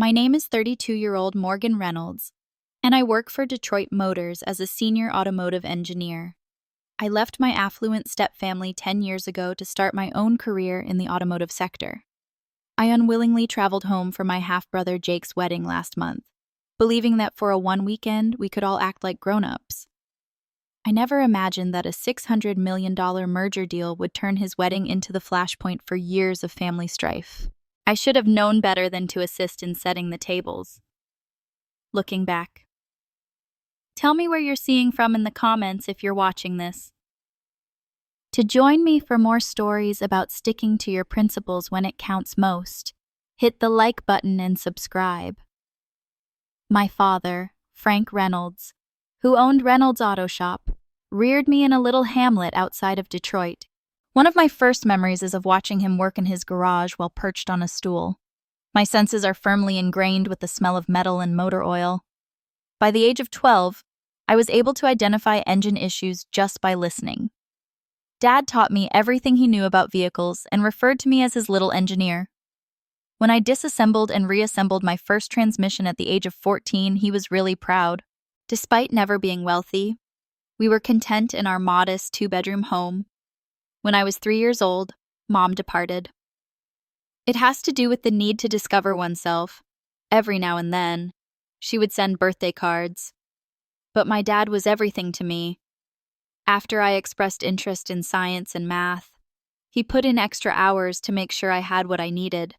My name is 32-year-old Morgan Reynolds, and I work for Detroit Motors as a senior automotive engineer. I left my affluent stepfamily 10 years ago to start my own career in the automotive sector. I unwillingly traveled home for my half-brother Jake's wedding last month, believing that for a one weekend we could all act like grown-ups. I never imagined that a $600 million merger deal would turn his wedding into the flashpoint for years of family strife. I should have known better than to assist in setting the tables. Looking back. Tell me where you're seeing from in the comments if you're watching this. To join me for more stories about sticking to your principles when it counts most, hit the like button and subscribe. My father, Frank Reynolds, who owned Reynolds Auto Shop, reared me in a little hamlet outside of Detroit. One of my first memories is of watching him work in his garage while perched on a stool. My senses are firmly ingrained with the smell of metal and motor oil. By the age of 12, I was able to identify engine issues just by listening. Dad taught me everything he knew about vehicles and referred to me as his little engineer. When I disassembled and reassembled my first transmission at the age of 14, he was really proud. Despite never being wealthy, we were content in our modest two-bedroom home. When I was 3 years old, Mom departed. It has to do with the need to discover oneself. Every now and then, she would send birthday cards. But my dad was everything to me. After I expressed interest in science and math, he put in extra hours to make sure I had what I needed.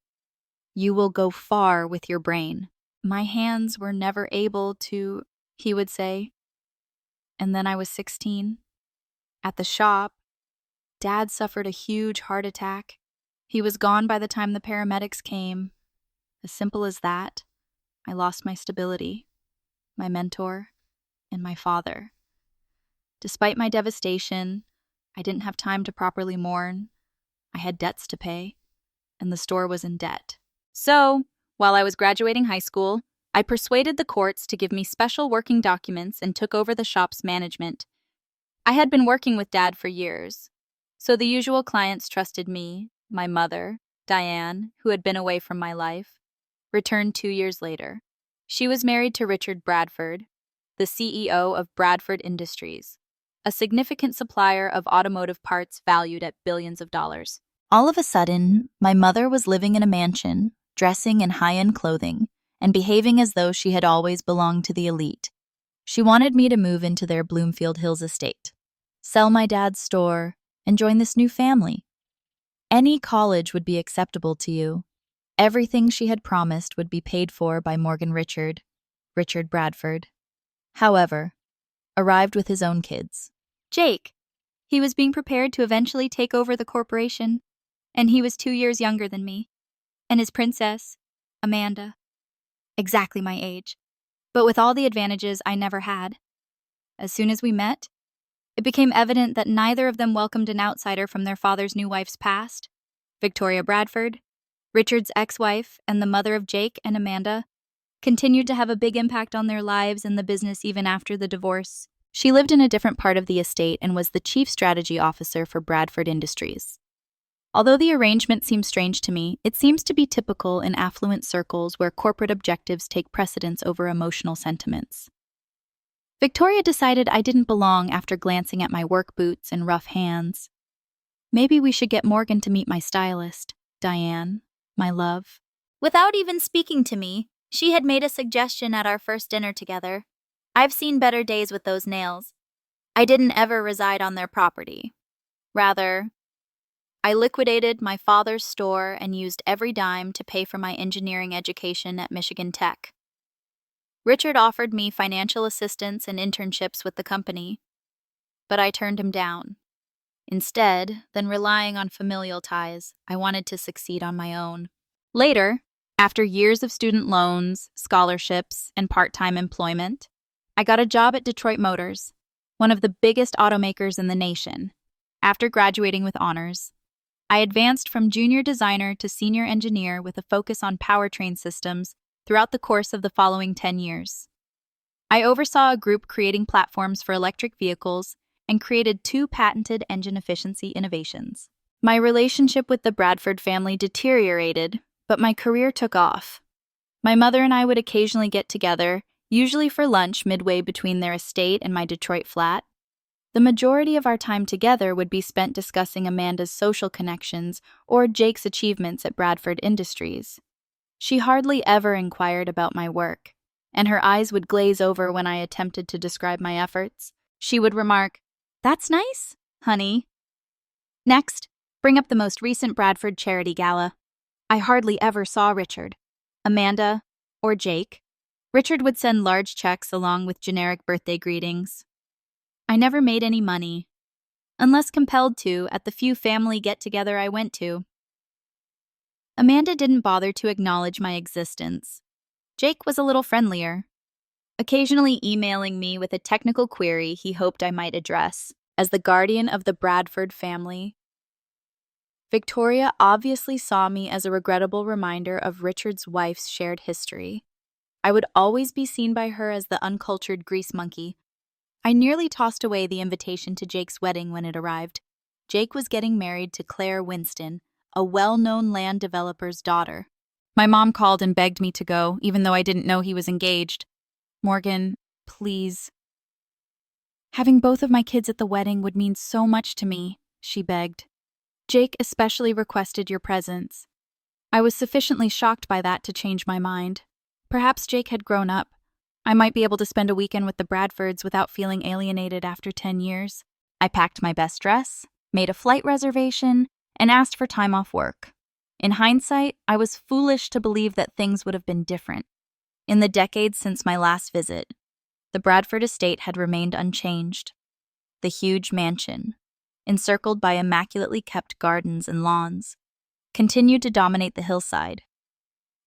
You will go far with your brain. My hands were never able to, he would say. And then I was 16. At the shop, Dad suffered a huge heart attack. He was gone by the time the paramedics came. As simple as that, I lost my stability, my mentor, and my father. Despite my devastation, I didn't have time to properly mourn. I had debts to pay, and the store was in debt. So, while I was graduating high school, I persuaded the courts to give me special working documents and took over the shop's management. I had been working with Dad for years, so the usual clients trusted me. My mother, Diane, who had been away from my life, returned 2 years later. She was married to Richard Bradford, the CEO of Bradford Industries, a significant supplier of automotive parts valued at billions of dollars. All of a sudden, my mother was living in a mansion, dressing in high-end clothing, and behaving as though she had always belonged to the elite. She wanted me to move into their Bloomfield Hills estate, sell my dad's store, and join this new family. Any college would be acceptable to you. Everything she had promised would be paid for by Morgan Richard Bradford. However, arrived with his own kids. Jake. He was being prepared to eventually take over the corporation, and he was 2 years younger than me. And his princess, Amanda. Exactly my age, but with all the advantages I never had. As soon as we met, it became evident that neither of them welcomed an outsider from their father's new wife's past. Victoria Bradford, Richard's ex-wife and the mother of Jake and Amanda, continued to have a big impact on their lives and the business even after the divorce. She lived in a different part of the estate and was the chief strategy officer for Bradford Industries. Although the arrangement seems strange to me, it seems to be typical in affluent circles where corporate objectives take precedence over emotional sentiments. Victoria decided I didn't belong after glancing at my work boots and rough hands. Maybe we should get Morgan to meet my stylist, Diane, my love. Without even speaking to me, she had made a suggestion at our first dinner together. I've seen better days with those nails. I didn't ever reside on their property. Rather, I liquidated my father's store and used every dime to pay for my engineering education at Michigan Tech. Richard offered me financial assistance and internships with the company, but I turned him down. Instead, than relying on familial ties, I wanted to succeed on my own. Later, after years of student loans, scholarships, and part-time employment, I got a job at Detroit Motors, one of the biggest automakers in the nation. After graduating with honors, I advanced from junior designer to senior engineer with a focus on powertrain systems throughout the course of the following 10 years. I oversaw a group creating platforms for electric vehicles and created 2 patented engine efficiency innovations. My relationship with the Bradford family deteriorated, but my career took off. My mother and I would occasionally get together, usually for lunch midway between their estate and my Detroit flat. The majority of our time together would be spent discussing Amanda's social connections or Jake's achievements at Bradford Industries. She hardly ever inquired about my work, and her eyes would glaze over when I attempted to describe my efforts. She would remark, "That's nice, honey." Next, bring up the most recent Bradford charity gala. I hardly ever saw Richard, Amanda, or Jake. Richard would send large checks along with generic birthday greetings. I never made any money, unless compelled to at the few family get-together I went to. Amanda didn't bother to acknowledge my existence. Jake was a little friendlier, occasionally emailing me with a technical query he hoped I might address. As the guardian of the Bradford family, Victoria obviously saw me as a regrettable reminder of Richard's wife's shared history. I would always be seen by her as the uncultured grease monkey. I nearly tossed away the invitation to Jake's wedding when it arrived. Jake was getting married to Claire Winston, a well-known land developer's daughter. My mom called and begged me to go, even though I didn't know he was engaged. "Morgan, please." "Having both of my kids at the wedding would mean so much to me," she begged. "Jake especially requested your presence." I was sufficiently shocked by that to change my mind. Perhaps Jake had grown up. I might be able to spend a weekend with the Bradfords without feeling alienated after 10 years. I packed my best dress, made a flight reservation, and asked for time off work. In hindsight, I was foolish to believe that things would have been different. In the decades since my last visit, the Bradford estate had remained unchanged. The huge mansion, encircled by immaculately kept gardens and lawns, continued to dominate the hillside.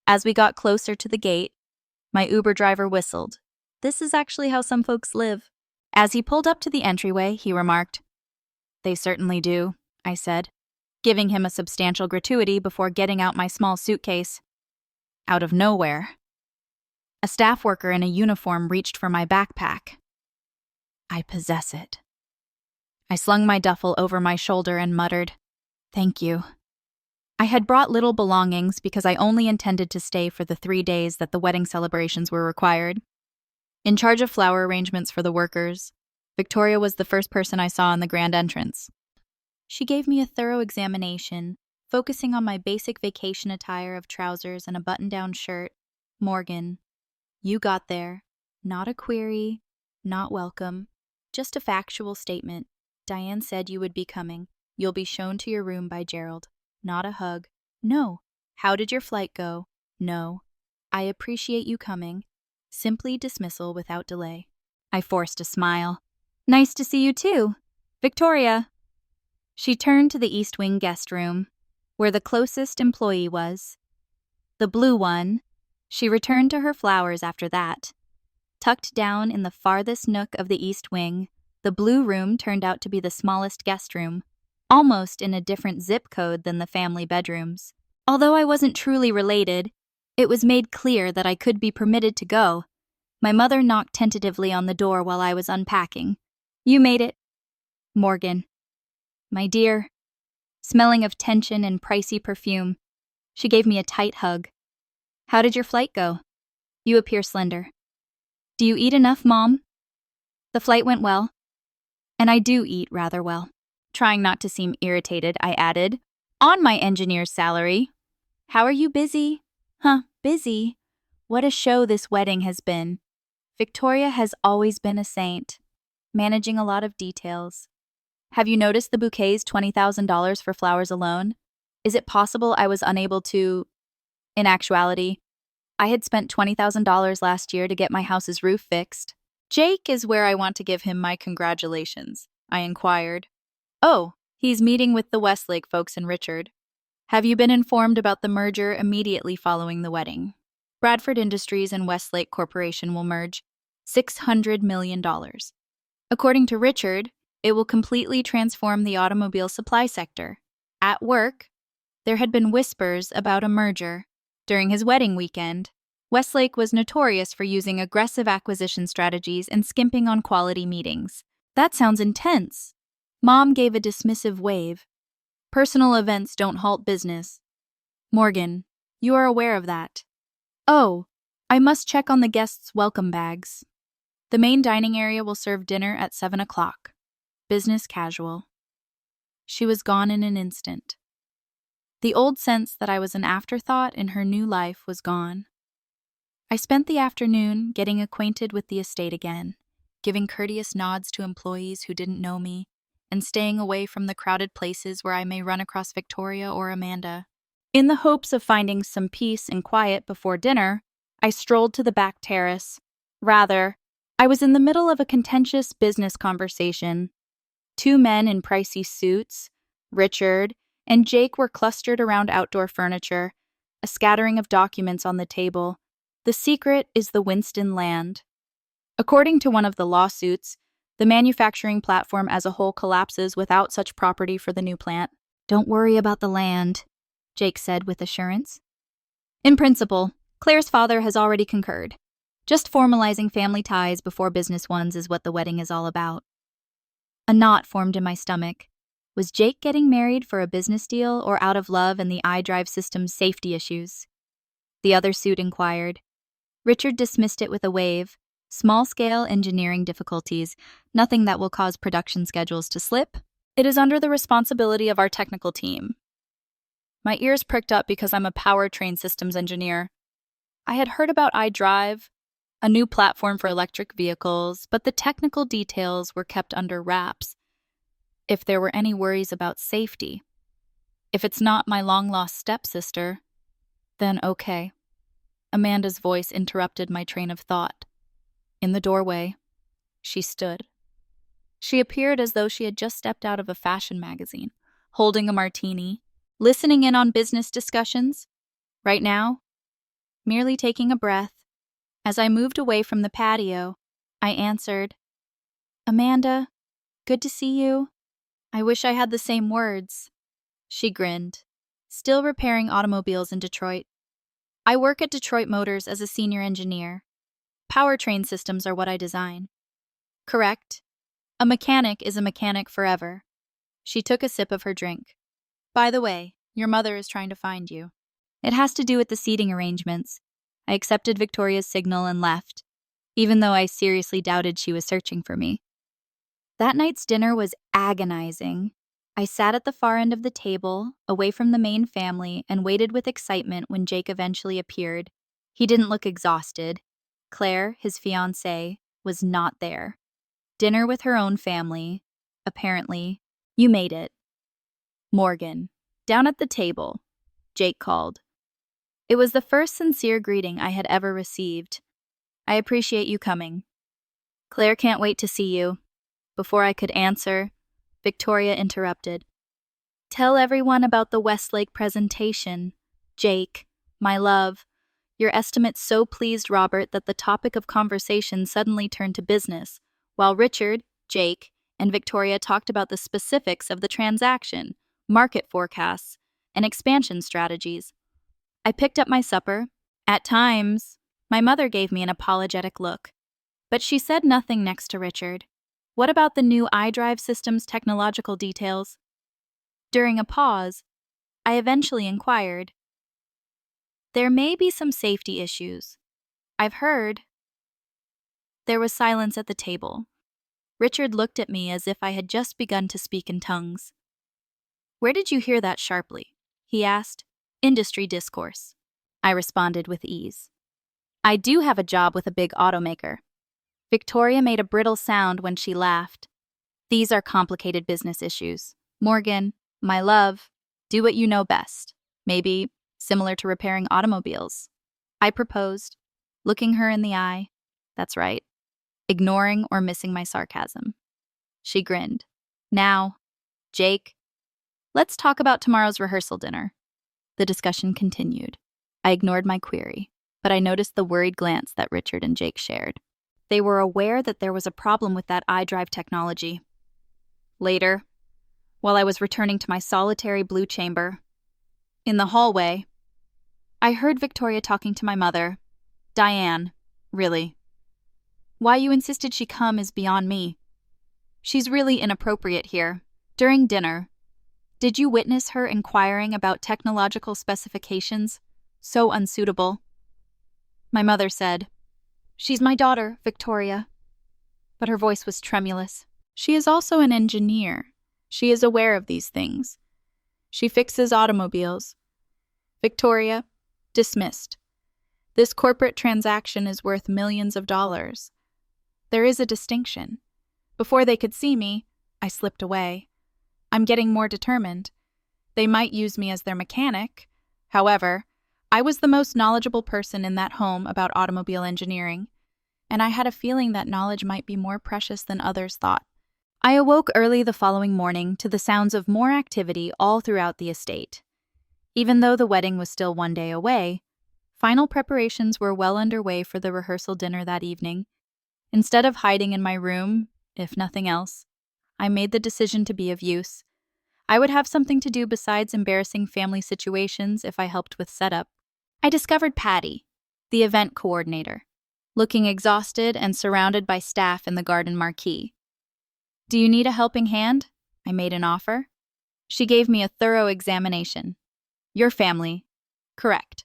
As we got closer to the gate, my Uber driver whistled. "This is actually how some folks live." As he pulled up to the entryway, he remarked, "They certainly do," I said, giving him a substantial gratuity before getting out my small suitcase. Out of nowhere, a staff worker in a uniform reached for my backpack. I possess it. I slung my duffel over my shoulder and muttered, "Thank you." I had brought little belongings because I only intended to stay for the 3 days that the wedding celebrations were required. In charge of flower arrangements for the workers, Victoria was the first person I saw in the grand entrance. She gave me a thorough examination, focusing on my basic vacation attire of trousers and a button-down shirt. "Morgan, you got there. Not a query, not welcome, just a factual statement. Diane said you would be coming. You'll be shown to your room by Gerald. Not a hug. No. How did your flight go? No. I appreciate you coming. Simply dismissal without delay." I forced a smile. "Nice to see you too. Victoria." She turned to the East Wing guest room, where the closest employee was. The blue one. She returned to her flowers after that. Tucked down in the farthest nook of the East Wing, the blue room turned out to be the smallest guest room, almost in a different zip code than the family bedrooms. Although I wasn't truly related, it was made clear that I could be permitted to go. My mother knocked tentatively on the door while I was unpacking. "You made it." "Morgan." "My dear." Smelling of tension and pricey perfume, she gave me a tight hug. "How did your flight go? You appear slender." "Do you eat enough, Mom?" "The flight went well. And I do eat rather well." Trying not to seem irritated, I added, "On my engineer's salary." "How are you busy?" Busy. What a show this wedding has been. Victoria has always been a saint, managing a lot of details. Have you noticed the bouquet's $20,000 for flowers alone? Is it possible I was unable to... In actuality, I had spent $20,000 last year to get my house's roof fixed. "Jake is where I want to give him my congratulations," I inquired. "Oh, he's meeting with the Westlake folks and Richard. Have you been informed about the merger immediately following the wedding? Bradford Industries and Westlake Corporation will merge. $600 million. According to Richard, it will completely transform the automobile supply sector. At work, there had been whispers about a merger. During his wedding weekend, Westlake was notorious for using aggressive acquisition strategies and skimping on quality meetings. That sounds intense." Mom gave a dismissive wave. "Personal events don't halt business. Morgan, you are aware of that." Oh, I must check on the guests' welcome bags. The main dining area will serve dinner at 7 o'clock. Business casual. She was gone in an instant. The old sense that I was an afterthought in her new life was gone. I spent the afternoon getting acquainted with the estate again, giving courteous nods to employees who didn't know me, and staying away from the crowded places where I may run across Victoria or Amanda. In the hopes of finding some peace and quiet before dinner, I strolled to the back terrace. Rather, I was in the middle of a contentious business conversation. Two men in pricey suits, Richard and Jake, were clustered around outdoor furniture, a scattering of documents on the table. The secret is the Winston land. According to one of the lawsuits, the manufacturing platform as a whole collapses without such property for the new plant. Don't worry about the land, Jake said with assurance. In principle, Claire's father has already concurred. Just formalizing family ties before business ones is what the wedding is all about. A knot formed in my stomach. Was Jake getting married for a business deal or out of love and the iDrive system's safety issues? The other suit inquired. Richard dismissed it with a wave. Small-scale engineering difficulties, nothing that will cause production schedules to slip. It is under the responsibility of our technical team. My ears pricked up because I'm a powertrain systems engineer. I had heard about iDrive, a new platform for electric vehicles, but the technical details were kept under wraps. If there were any worries about safety, if it's not my long-lost stepsister, then okay. Amanda's voice interrupted my train of thought. In the doorway, she stood. She appeared as though she had just stepped out of a fashion magazine, holding a martini, listening in on business discussions. Right now, merely taking a breath. As I moved away from the patio, I answered, "Amanda, good to see you. I wish I had the same words." She grinned. "Still repairing automobiles in Detroit. I work at Detroit Motors as a senior engineer. Powertrain systems are what I design." "Correct. A mechanic is a mechanic forever." She took a sip of her drink. "By the way, your mother is trying to find you. It has to do with the seating arrangements." I accepted Victoria's signal and left, even though I seriously doubted she was searching for me. That night's dinner was agonizing. I sat at the far end of the table, away from the main family, and waited with excitement when Jake eventually appeared. He didn't look exhausted. Claire, his fiancée, was not there. Dinner with her own family. Apparently, "You made it." "Morgan, down at the table," Jake called. It was the first sincere greeting I had ever received. "I appreciate you coming." "Claire can't wait to see you." Before I could answer, Victoria interrupted. "Tell everyone about the Westlake presentation. Jake, my love, your estimate so pleased Robert that the topic of conversation suddenly turned to business, while Richard, Jake, and Victoria talked about the specifics of the transaction, market forecasts, and expansion strategies. I picked up my supper. At times, my mother gave me an apologetic look, but she said nothing next to Richard. What about the new iDrive system's technological details? During a pause, I eventually inquired. "There may be some safety issues. I've heard." There was silence at the table. Richard looked at me as if I had just begun to speak in tongues. "Where did you hear that sharply?" he asked. "Industry discourse," I responded with ease. "I do have a job with a big automaker." Victoria made a brittle sound when she laughed. "These are complicated business issues. Morgan, my love, do what you know best. Maybe similar to repairing automobiles," I proposed, looking her in the eye. That's right, ignoring or missing my sarcasm. She grinned. "Now, Jake, let's talk about tomorrow's rehearsal dinner." The discussion continued. I ignored my query, but I noticed the worried glance that Richard and Jake shared. They were aware that there was a problem with that iDrive technology. Later, while I was returning to my solitary blue chamber, in the hallway, I heard Victoria talking to my mother. "Diane, really. Why you insisted she come is beyond me. She's really inappropriate here. During dinner, did you witness her inquiring about technological specifications? So unsuitable." My mother said, "She's my daughter, Victoria." But her voice was tremulous. "She is also an engineer. She is aware of these things. She fixes automobiles." Victoria, dismissed. This corporate transaction is worth millions of dollars. There is a distinction. Before they could see me, I slipped away. I'm getting more determined. They might use me as their mechanic. However, I was the most knowledgeable person in that home about automobile engineering, and I had a feeling that knowledge might be more precious than others thought. I awoke early the following morning to the sounds of more activity all throughout the estate. Even though the wedding was still one day away, final preparations were well underway for the rehearsal dinner that evening. Instead of hiding in my room, if nothing else, I made the decision to be of use. I would have something to do besides embarrassing family situations if I helped with setup. I discovered Patty, the event coordinator, looking exhausted and surrounded by staff in the garden marquee. "Do you need a helping hand?" I made an offer. She gave me a thorough examination. "Your family. Correct."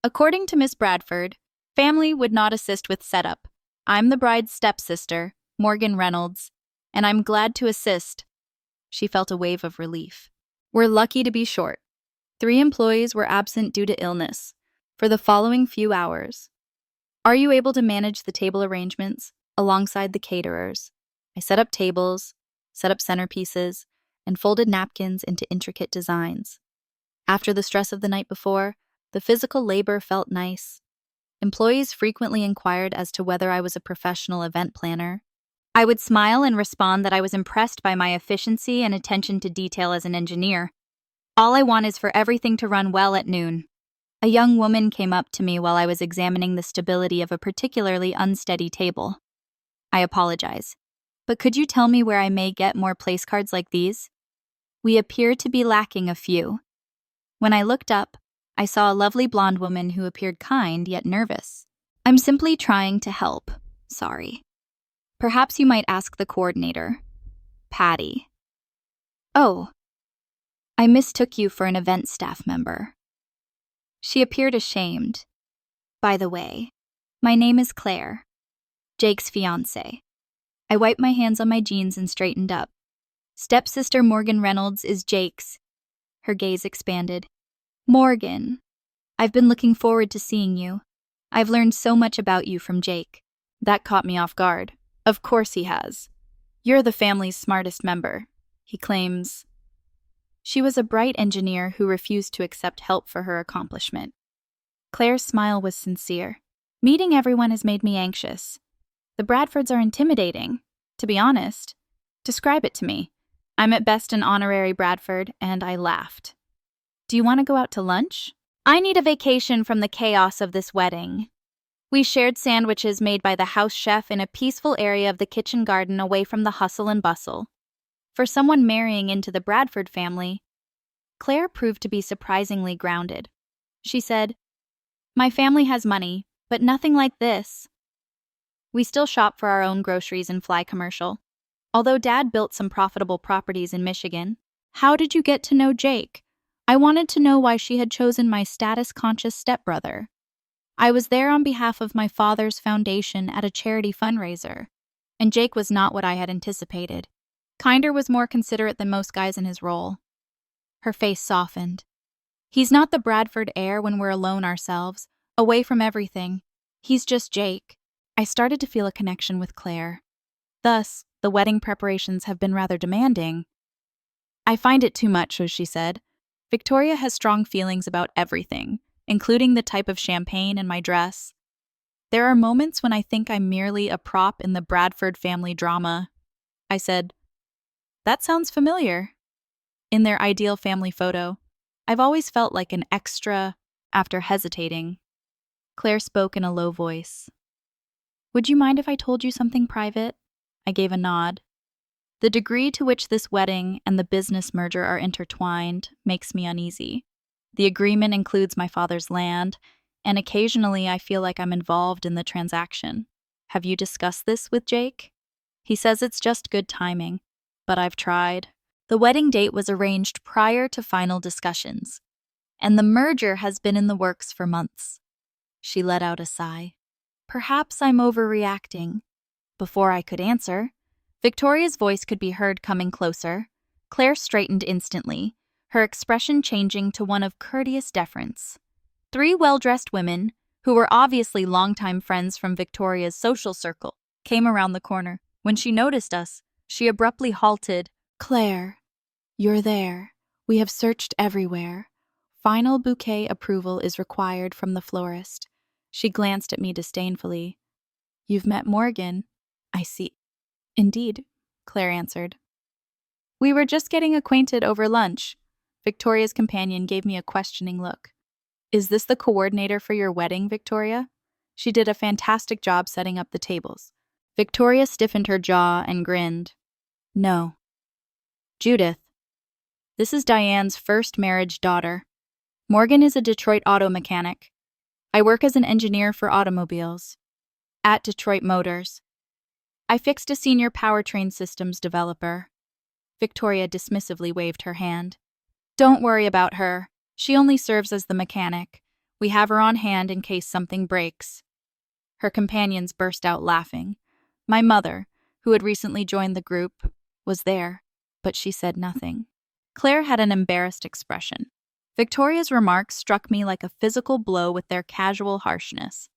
According to Miss Bradford, family would not assist with setup. I'm the bride's stepsister, Morgan Reynolds, and I'm glad to assist. She felt a wave of relief. We're lucky to be short. 3 employees were absent due to illness for the following few hours. Are you able to manage the table arrangements alongside the caterers? I set up tables, set up centerpieces, and folded napkins into intricate designs. After the stress of the night before, the physical labor felt nice. Employees frequently inquired as to whether I was a professional event planner. I would smile and respond that I was impressed by my efficiency and attention to detail as an engineer. All I want is for everything to run well at noon. A young woman came up to me while I was examining the stability of a particularly unsteady table. I apologize, but could you tell me where I may get more place cards like these? We appear to be lacking a few. When I looked up, I saw a lovely blonde woman who appeared kind yet nervous. I'm simply trying to help. Sorry. Perhaps you might ask the coordinator. Patty. Oh, I mistook you for an event staff member. She appeared ashamed. By the way, my name is Claire, Jake's fiancée. I wiped my hands on my jeans and straightened up. Stepsister Morgan Reynolds is Jake's. Her gaze expanded. Morgan, I've been looking forward to seeing you. I've learned so much about you from Jake. That caught me off guard. Of course he has. You're the family's smartest member, he claims. She was a bright engineer who refused to accept help for her accomplishment. Claire's smile was sincere. Meeting everyone has made me anxious. The Bradfords are intimidating, to be honest. Describe it to me. I'm at best an honorary Bradford, and I laughed. Do you want to go out to lunch? I need a vacation from the chaos of this wedding. We shared sandwiches made by the house chef in a peaceful area of the kitchen garden away from the hustle and bustle. For someone marrying into the Bradford family, Claire proved to be surprisingly grounded. She said, "My family has money, but nothing like this." We still shop for our own groceries and fly commercial. Although Dad built some profitable properties in Michigan. How did you get to know Jake? I wanted to know why she had chosen my status-conscious stepbrother. I was there on behalf of my father's foundation at a charity fundraiser, and Jake was not what I had anticipated. Kinder was more considerate than most guys in his role. Her face softened. He's not the Bradford heir when we're alone ourselves, away from everything. He's just Jake. I started to feel a connection with Claire. Thus, the wedding preparations have been rather demanding. I find it too much, as she said. Victoria has strong feelings about everything, including the type of champagne in my dress. There are moments when I think I'm merely a prop in the Bradford family drama. I said, "That sounds familiar." In their ideal family photo, I've always felt like an extra, after hesitating. Claire spoke in a low voice. "Would you mind if I told you something private?" I gave a nod. The degree to which this wedding and the business merger are intertwined makes me uneasy. The agreement includes my father's land, and occasionally I feel like I'm involved in the transaction. Have you discussed this with Jake? He says it's just good timing, but I've tried. The wedding date was arranged prior to final discussions, and the merger has been in the works for months. She let out a sigh. Perhaps I'm overreacting. Before I could answer, Victoria's voice could be heard coming closer. Claire straightened instantly, her expression changing to one of courteous deference. 3 well-dressed women, who were obviously longtime friends from Victoria's social circle, came around the corner. When she noticed us, she abruptly halted. Claire, you're there. We have searched everywhere. Final bouquet approval is required from the florist. She glanced at me disdainfully. You've met Morgan. I see. Indeed, Claire answered. We were just getting acquainted over lunch. Victoria's companion gave me a questioning look. Is this the coordinator for your wedding, Victoria? She did a fantastic job setting up the tables. Victoria stiffened her jaw and grinned. No. Judith. This is Diane's first marriage daughter. Morgan is a Detroit auto mechanic. I work as an engineer for automobiles at Detroit Motors. I fixed a senior powertrain systems developer. Victoria dismissively waved her hand. Don't worry about her. She only serves as the mechanic. We have her on hand in case something breaks. Her companions burst out laughing. My mother, who had recently joined the group, was there, but she said nothing. Claire had an embarrassed expression. Victoria's remarks struck me like a physical blow with their casual harshness.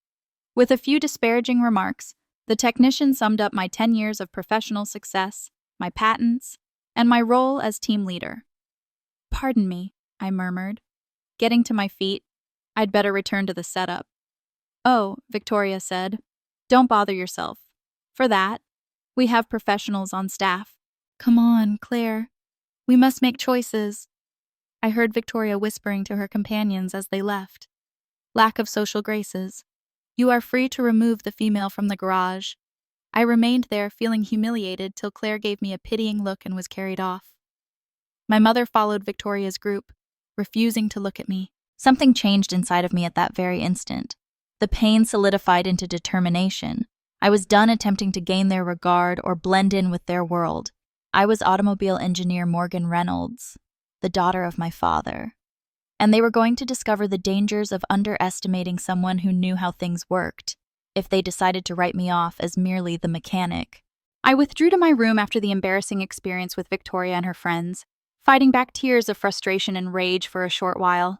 With a few disparaging remarks, the technician summed up my 10 years of professional success, my patents, and my role as team leader. Pardon me, I murmured. Getting to my feet, I'd better return to the setup. Oh, Victoria said, don't bother yourself. For that, we have professionals on staff. Come on, Claire. We must make choices. I heard Victoria whispering to her companions as they left. Lack of social graces. You are free to remove the female from the garage. I remained there feeling humiliated till Claire gave me a pitying look and was carried off. My mother followed Victoria's group, refusing to look at me. Something changed inside of me at that very instant. The pain solidified into determination. I was done attempting to gain their regard or blend in with their world. I was automobile engineer Morgan Reynolds, the daughter of my father, and they were going to discover the dangers of underestimating someone who knew how things worked if they decided to write me off as merely the mechanic. I withdrew to my room after the embarrassing experience with Victoria and her friends, fighting back tears of frustration and rage for a short while.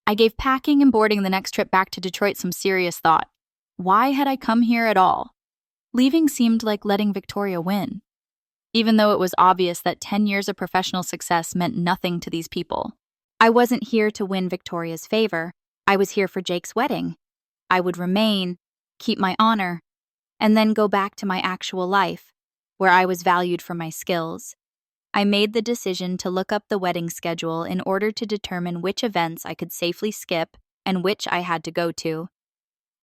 I gave packing and boarding the next trip back to Detroit some serious thought. Why had I come here at all? Leaving seemed like letting Victoria win, even though it was obvious that 10 years of professional success meant nothing to these people. I wasn't here to win Victoria's favor. I was here for Jake's wedding. I would remain, keep my honor, and then go back to my actual life, where I was valued for my skills. I made the decision to look up the wedding schedule in order to determine which events I could safely skip and which I had to go to.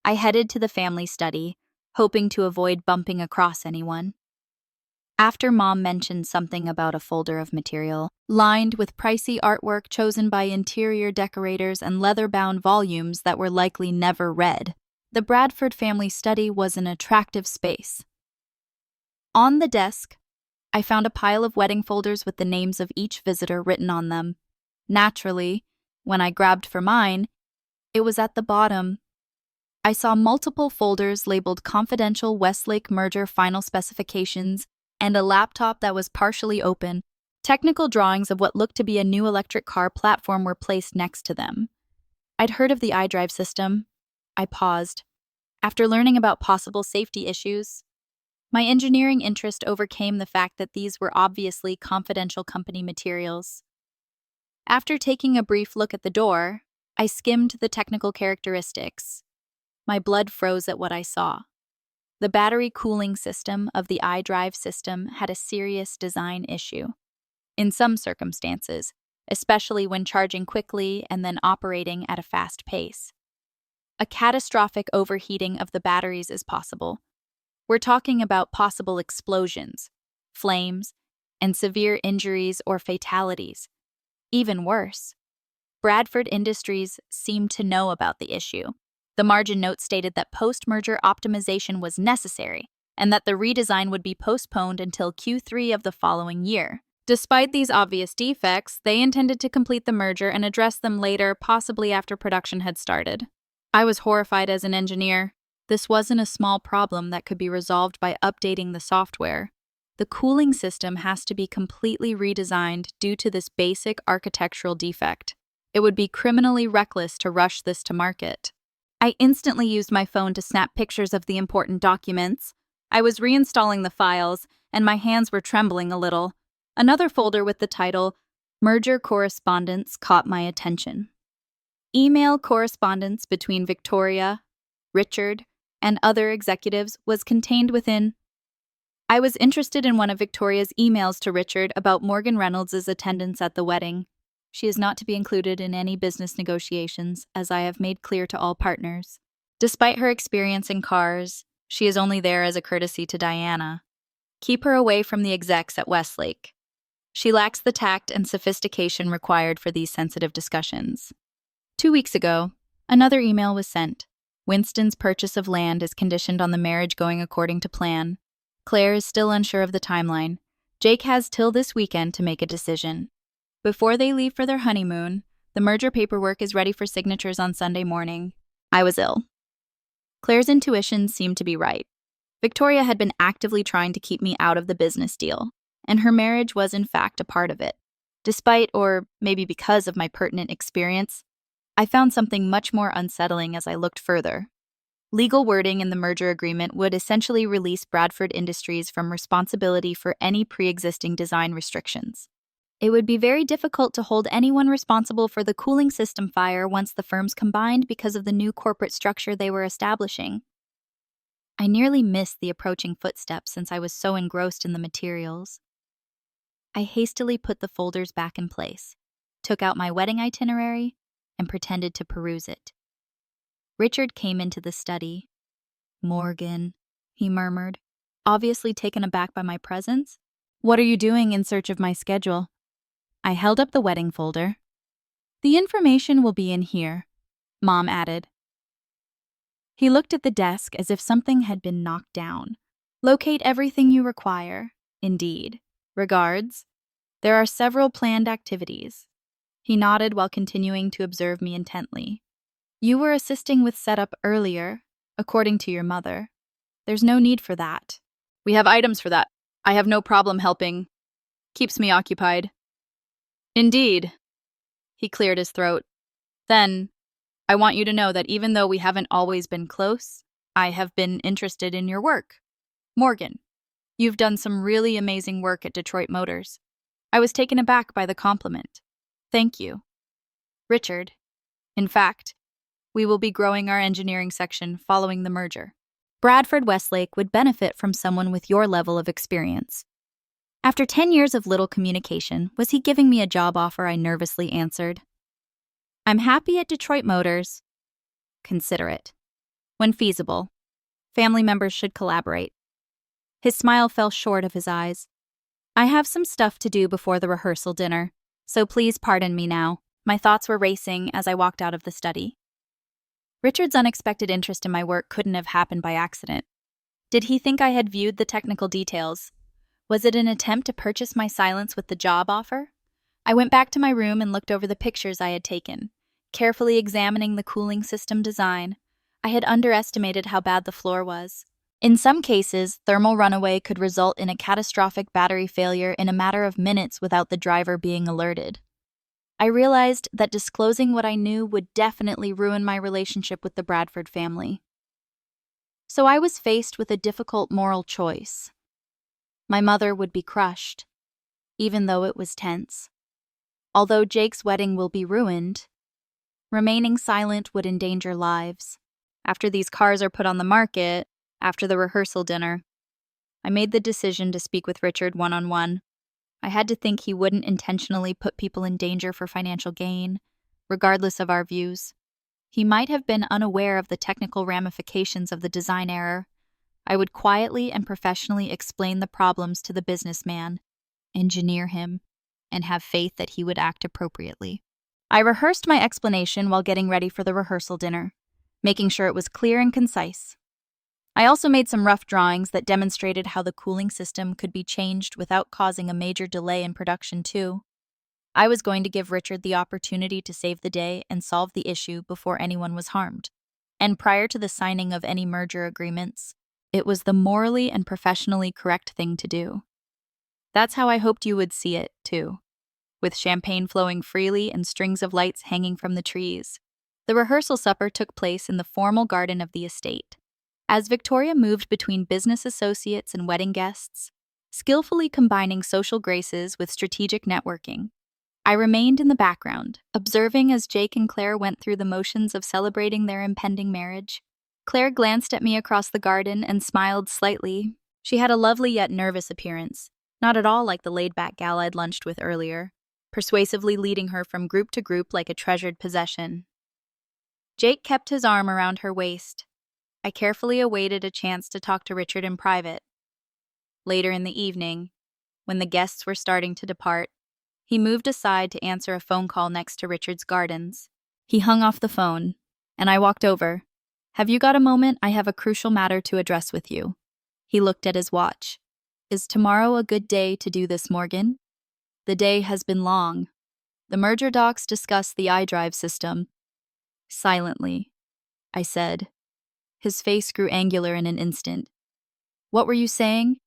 I headed to the family study, hoping to avoid bumping across anyone. After Mom mentioned something about a folder of material, lined with pricey artwork chosen by interior decorators and leather-bound volumes that were likely never read, the Bradford family study was an attractive space. On the desk, I found a pile of wedding folders with the names of each visitor written on them. Naturally, when I grabbed for mine, it was at the bottom. I saw multiple folders labeled Confidential Westlake Merger Final Specifications and a laptop that was partially open. Technical drawings of what looked to be a new electric car platform were placed next to them. I'd heard of the iDrive system. I paused. After learning about possible safety issues, my engineering interest overcame the fact that these were obviously confidential company materials. After taking a brief look at the door, I skimmed the technical characteristics. My blood froze at what I saw. The battery cooling system of the iDrive system had a serious design issue. In some circumstances, especially when charging quickly and then operating at a fast pace. A catastrophic overheating of the batteries is possible. We're talking about possible explosions, flames, and severe injuries or fatalities. Even worse, Bradford Industries seemed to know about the issue. The margin note stated that post-merger optimization was necessary and that the redesign would be postponed until Q3 of the following year. Despite these obvious defects, they intended to complete the merger and address them later, possibly after production had started. I was horrified as an engineer. This wasn't a small problem that could be resolved by updating the software. The cooling system has to be completely redesigned due to this basic architectural defect. It would be criminally reckless to rush this to market. I instantly used my phone to snap pictures of the important documents. I was reinstalling the files, and my hands were trembling a little. Another folder with the title, Merger Correspondence, caught my attention. Email correspondence between Victoria, Richard, and other executives was contained within. I was interested in one of Victoria's emails to Richard about Morgan Reynolds' attendance at the wedding. She is not to be included in any business negotiations, as I have made clear to all partners. Despite her experience in cars, she is only there as a courtesy to Diana. Keep her away from the execs at Westlake. She lacks the tact and sophistication required for these sensitive discussions. 2 weeks ago, another email was sent. Winston's purchase of land is conditioned on the marriage going according to plan. Claire is still unsure of the timeline. Jake has till this weekend to make a decision. Before they leave for their honeymoon, the merger paperwork is ready for signatures on Sunday morning. I was ill. Claire's intuition seemed to be right. Victoria had been actively trying to keep me out of the business deal, and her marriage was in fact a part of it. Despite, or maybe because of my pertinent experience, I found something much more unsettling as I looked further. Legal wording in the merger agreement would essentially release Bradford Industries from responsibility for any pre-existing design restrictions. It would be very difficult to hold anyone responsible for the cooling system fire once the firms combined because of the new corporate structure they were establishing. I nearly missed the approaching footsteps since I was so engrossed in the materials. I hastily put the folders back in place, took out my wedding itinerary, and pretended to peruse it. Richard came into the study. "Morgan," he murmured, obviously taken aback by my presence. "What are you doing in search of my schedule?" I held up the wedding folder. "The information will be in here," Mom added. He looked at the desk as if something had been knocked down. "Locate everything you require. Indeed. Regards. There are several planned activities." He nodded while continuing to observe me intently. "You were assisting with setup earlier, according to your mother. There's no need for that." "We have items for that. I have no problem helping. Keeps me occupied." "Indeed." He cleared his throat. "Then, I want you to know that even though we haven't always been close, I have been interested in your work. Morgan, you've done some really amazing work at Detroit Motors. I was taken aback by the compliment. Thank you. Richard, in fact, we will be growing our engineering section following the merger. Bradford Westlake would benefit from someone with your level of experience." After 10 years of little communication, was he giving me a job offer? I nervously answered. "I'm happy at Detroit Motors. Consider it. When feasible, family members should collaborate." His smile fell short of his eyes. "I have some stuff to do before the rehearsal dinner, so please pardon me now." My thoughts were racing as I walked out of the study. Richard's unexpected interest in my work couldn't have happened by accident. Did he think I had viewed the technical details? Was it an attempt to purchase my silence with the job offer? I went back to my room and looked over the pictures I had taken, carefully examining the cooling system design. I had underestimated how bad the floor was. In some cases, thermal runaway could result in a catastrophic battery failure in a matter of minutes without the driver being alerted. I realized that disclosing what I knew would definitely ruin my relationship with the Bradford family. So I was faced with a difficult moral choice. My mother would be crushed, even though it was tense. Although Jake's wedding will be ruined, remaining silent would endanger lives. After these cars are put on the market, after the rehearsal dinner, I made the decision to speak with Richard one-on-one. I had to think he wouldn't intentionally put people in danger for financial gain, regardless of our views. He might have been unaware of the technical ramifications of the design error. I would quietly and professionally explain the problems to the businessman, engineer him, and have faith that he would act appropriately. I rehearsed my explanation while getting ready for the rehearsal dinner, making sure it was clear and concise. I also made some rough drawings that demonstrated how the cooling system could be changed without causing a major delay in production, too. I was going to give Richard the opportunity to save the day and solve the issue before anyone was harmed. and prior to the signing of any merger agreements. It was the morally and professionally correct thing to do. That's how I hoped you would see it, too, with champagne flowing freely and strings of lights hanging from the trees. The rehearsal supper took place in the formal garden of the estate. As Victoria moved between business associates and wedding guests, skillfully combining social graces with strategic networking, I remained in the background, observing as Jake and Claire went through the motions of celebrating their impending marriage. Claire glanced at me across the garden and smiled slightly. She had a lovely yet nervous appearance, not at all like the laid-back gal I'd lunched with earlier, persuasively leading her from group to group like a treasured possession. Jake kept his arm around her waist. I carefully awaited a chance to talk to Richard in private. Later in the evening, when the guests were starting to depart, he moved aside to answer a phone call next to Richard's gardens. He hung off the phone, and I walked over. "Have you got a moment? I have a crucial matter to address with you." He looked at his watch. "Is tomorrow a good day to do this, Morgan?" "The day has been long. The merger docs discuss the iDrive system." Silently, I said. His face grew angular in an instant. "What were you saying?"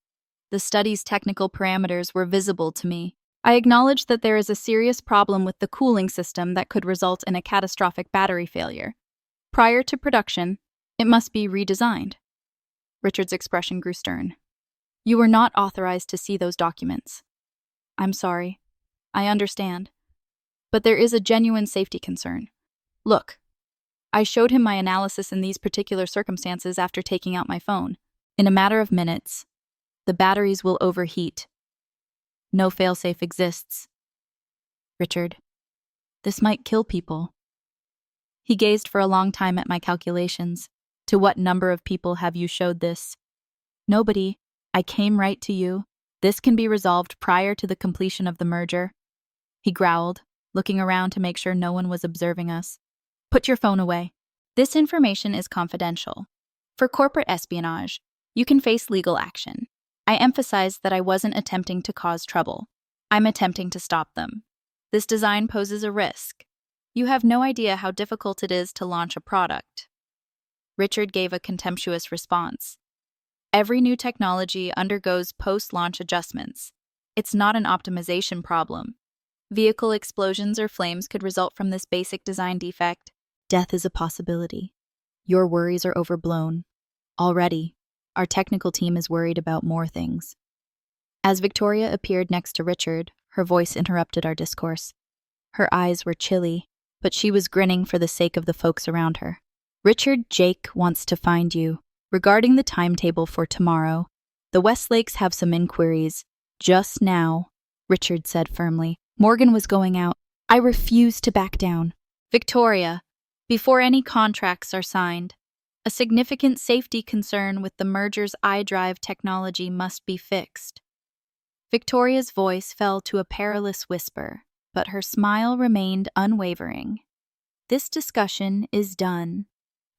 The study's technical parameters were visible to me. I acknowledged that there is a serious problem with the cooling system that could result in a catastrophic battery failure. Prior to production, it must be redesigned. Richard's expression grew stern. "You were not authorized to see those documents." "I'm sorry. I understand. But there is a genuine safety concern. Look, I showed him my analysis in these particular circumstances after taking out my phone. In a matter of minutes, the batteries will overheat. No failsafe exists. Richard, this might kill people." He gazed for a long time at my calculations. "To what number of people have you showed this?" "Nobody. I came right to you. This can be resolved prior to the completion of the merger." He growled, looking around to make sure no one was observing us. "Put your phone away. This information is confidential. For corporate espionage, you can face legal action." I emphasized that I wasn't attempting to cause trouble. I'm attempting to stop them. This design poses a risk. You have no idea how difficult it is to launch a product. Richard gave a contemptuous response. "Every new technology undergoes post-launch adjustments. It's not an optimization problem. Vehicle explosions or flames could result from this basic design defect. Death is a possibility. Your worries are overblown. Already, our technical team is worried about more things." As Victoria appeared next to Richard, her voice interrupted our discourse. Her eyes were chilly, but she was grinning for the sake of the folks around her. "Richard, Jake wants to find you. Regarding the timetable for tomorrow, the Westlakes have some inquiries. Just now," Richard said firmly. "Morgan was going out. I refuse to back down. Victoria, before any contracts are signed, a significant safety concern with the merger's iDrive technology must be fixed." Victoria's voice fell to a perilous whisper, but her smile remained unwavering. "This discussion is done.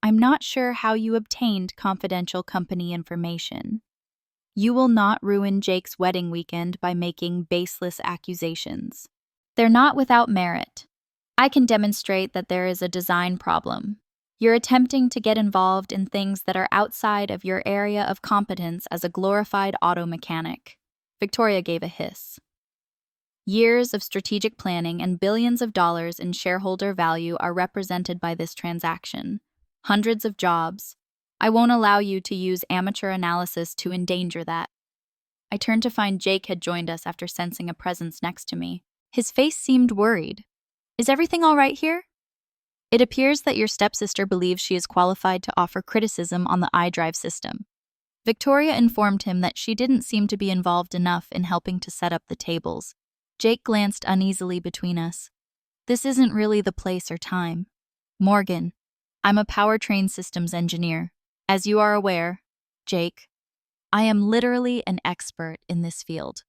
I'm not sure how you obtained confidential company information. You will not ruin Jake's wedding weekend by making baseless accusations. They're not without merit. I can demonstrate that there is a design problem. You're attempting to get involved in things that are outside of your area of competence as a glorified auto mechanic." Victoria gave a hiss. "Years of strategic planning and billions of dollars in shareholder value are represented by this transaction. Hundreds of jobs. I won't allow you to use amateur analysis to endanger that." I turned to find Jake had joined us after sensing a presence next to me. His face seemed worried. "Is everything all right here?" "It appears that your stepsister believes she is qualified to offer criticism on the iDrive system." Victoria informed him that she didn't seem to be involved enough in helping to set up the tables. Jake glanced uneasily between us. "This isn't really the place or time. Morgan, I'm a powertrain systems engineer. As you are aware, Jake, I am literally an expert in this field.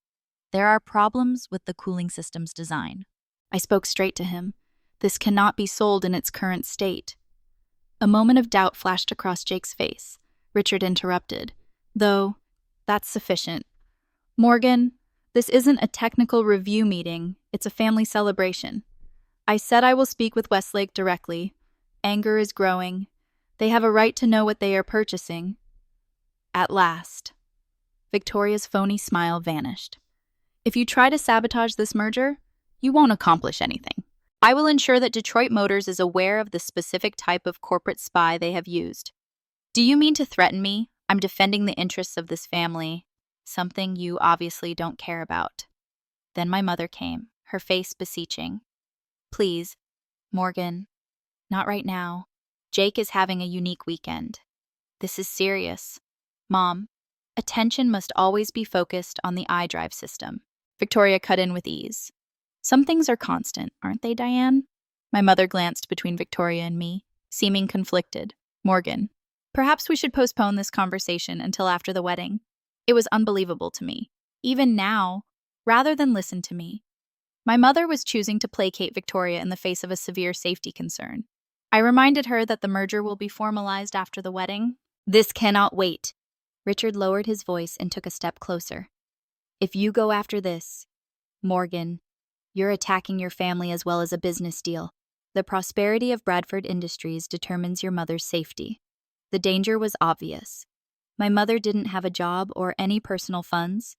There are problems with the cooling system's design." I spoke straight to him. "This cannot be sold in its current state." A moment of doubt flashed across Jake's face. Richard interrupted. "Though, that's sufficient. Morgan, this isn't a technical review meeting. It's a family celebration. I said I will speak with Westlake directly. Anger is growing. They have a right to know what they are purchasing. At last. Victoria's phony smile vanished. If you try to sabotage this merger, you won't accomplish anything. I will ensure that Detroit Motors is aware of the specific type of corporate spy they have used. Do you mean to threaten me? I'm defending the interests of this family, something you obviously don't care about. Then my mother came, her face beseeching. Please, Morgan, not right now. Jake is having a unique weekend. This is serious. Mom, attention must always be focused on the iDrive system. Victoria cut in with ease. Some things are constant, aren't they, Diane? My mother glanced between Victoria and me, seeming conflicted. Morgan, perhaps we should postpone this conversation until after the wedding. It was unbelievable to me. Even now, rather than listen to me. My mother was choosing to placate Victoria in the face of a severe safety concern. I reminded her that the merger will be formalized after the wedding. This cannot wait. Richard lowered his voice and took a step closer. If you go after this, Morgan, you're attacking your family as well as a business deal. The prosperity of Bradford Industries determines your mother's safety. The danger was obvious. My mother didn't have a job or any personal funds.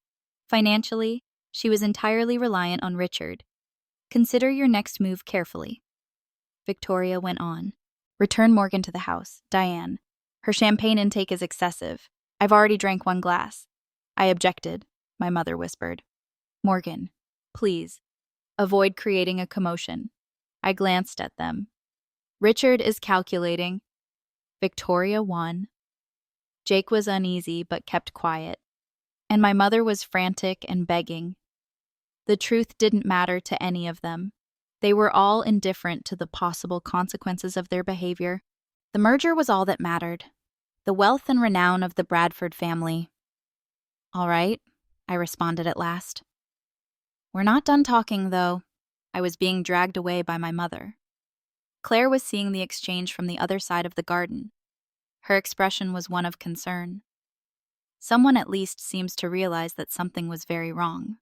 Financially, she was entirely reliant on Richard. Consider your next move carefully. Victoria went on. Return Morgan to the house, Diane. Her champagne intake is excessive. I've already drank 1 glass. I objected, my mother whispered. Morgan, please, avoid creating a commotion. I glanced at them. Richard is calculating. Victoria won. Jake was uneasy but kept quiet. And my mother was frantic and begging. The truth didn't matter to any of them. They were all indifferent to the possible consequences of their behavior. The merger was all that mattered. The wealth and renown of the Bradford family. All right, I responded at last. We're not done talking, though. I was being dragged away by my mother. Claire was seeing the exchange from the other side of the garden. Her expression was one of concern. Someone at least seems to realize that something was very wrong.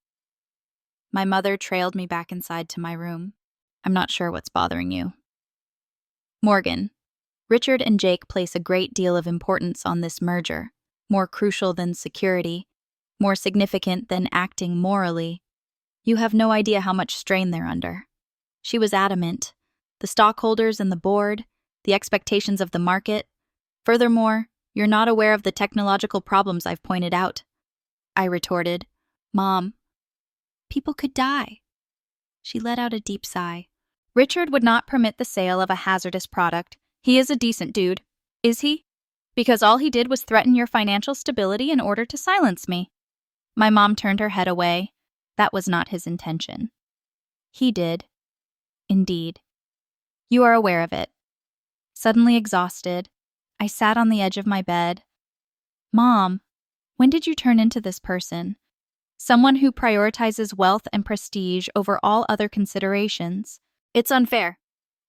My mother trailed me back inside to my room. I'm not sure what's bothering you. Morgan, Richard and Jake place a great deal of importance on this merger, more crucial than security, more significant than acting morally. You have no idea how much strain they're under. She was adamant. The stockholders and the board, the expectations of the market. Furthermore, you're not aware of the technological problems I've pointed out. I retorted, Mom, people could die. She let out a deep sigh. Richard would not permit the sale of a hazardous product. He is a decent dude, is he? Because all he did was threaten your financial stability in order to silence me. My mom turned her head away. That was not his intention. He did. Indeed. You are aware of it. Suddenly exhausted, I sat on the edge of my bed. Mom, when did you turn into this person? Someone who prioritizes wealth and prestige over all other considerations. It's unfair.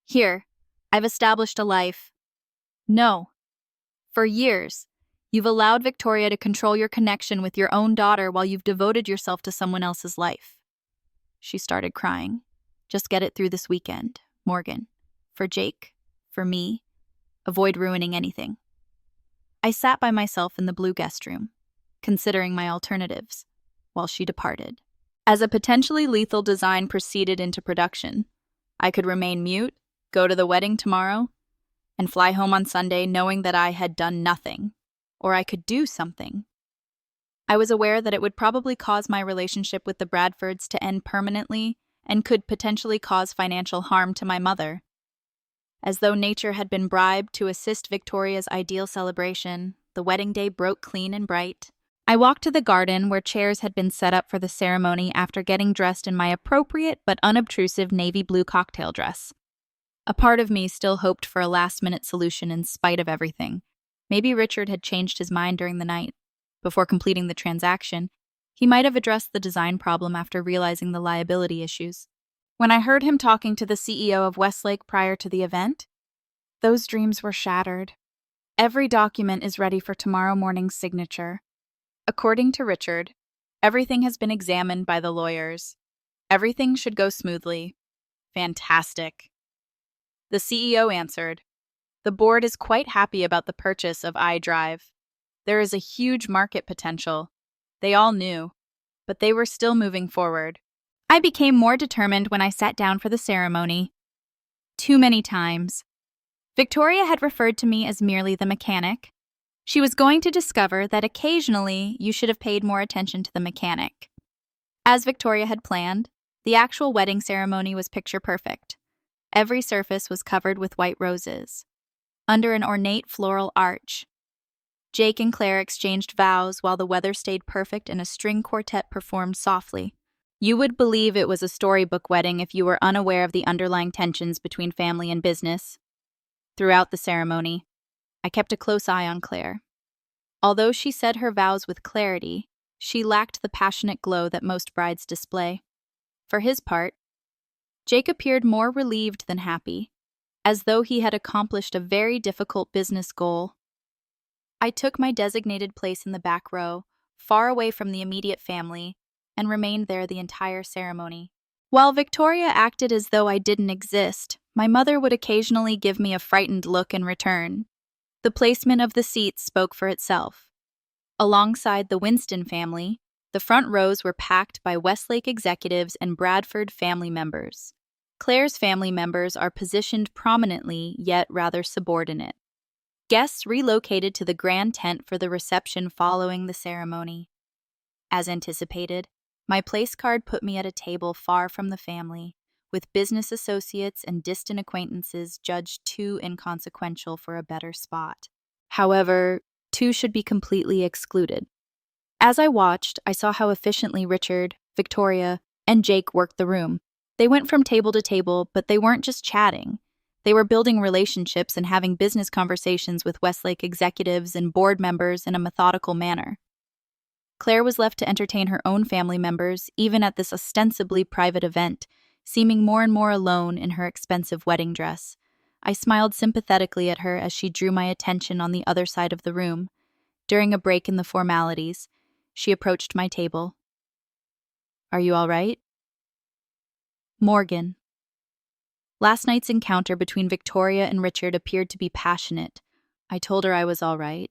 Here, I've established a life. No. For years, you've allowed Victoria to control your connection with your own daughter while you've devoted yourself to someone else's life. She started crying. Just get it through this weekend, Morgan. For Jake, for me, avoid ruining anything. I sat by myself in the blue guest room, considering my alternatives, while she departed. As a potentially lethal design proceeded into production, I could remain mute, go to the wedding tomorrow, and fly home on Sunday knowing that I had done nothing, or I could do something. I was aware that it would probably cause my relationship with the Bradfords to end permanently and could potentially cause financial harm to my mother. As though nature had been bribed to assist Victoria's ideal celebration, the wedding day broke clean and bright. I walked to the garden where chairs had been set up for the ceremony after getting dressed in my appropriate but unobtrusive navy blue cocktail dress. A part of me still hoped for a last-minute solution in spite of everything. Maybe Richard had changed his mind during the night. Before completing the transaction, he might have addressed the design problem after realizing the liability issues. When I heard him talking to the CEO of Westlake prior to the event, those dreams were shattered. Every document is ready for tomorrow morning's signature. According to Richard, everything has been examined by the lawyers. Everything should go smoothly. Fantastic. The CEO answered, The board is quite happy about the purchase of iDrive. There is a huge market potential. They all knew, but they were still moving forward. I became more determined when I sat down for the ceremony. Too many times. Victoria had referred to me as merely the mechanic. She was going to discover that occasionally you should have paid more attention to the mechanic. As Victoria had planned, the actual wedding ceremony was picture perfect. Every surface was covered with white roses. Under an ornate floral arch, Jake and Claire exchanged vows while the weather stayed perfect and a string quartet performed softly. You would believe it was a storybook wedding if you were unaware of the underlying tensions between family and business. Throughout the ceremony, I kept a close eye on Claire. Although she said her vows with clarity, she lacked the passionate glow that most brides display. For his part, Jake appeared more relieved than happy, as though he had accomplished a very difficult business goal. I took my designated place in the back row, far away from the immediate family, and remained there the entire ceremony. While Victoria acted as though I didn't exist, my mother would occasionally give me a frightened look in return. The placement of the seats spoke for itself. Alongside the Winston family, the front rows were packed by Westlake executives and Bradford family members. Claire's family members are positioned prominently, yet rather subordinate. Guests relocated to the grand tent for the reception following the ceremony. As anticipated, my place card put me at a table far from the family, with business associates and distant acquaintances judged too inconsequential for a better spot. However, two should be completely excluded. As I watched, I saw how efficiently Richard, Victoria, and Jake worked the room. They went from table to table, but they weren't just chatting. They were building relationships and having business conversations with Westlake executives and board members in a methodical manner. Claire was left to entertain her own family members, even at this ostensibly private event, seeming more and more alone in her expensive wedding dress. I smiled sympathetically at her as she drew my attention on the other side of the room. During a break in the formalities, she approached my table. "Are you all right?" Morgan. Last night's encounter between Victoria and Richard appeared to be passionate. I told her I was all right.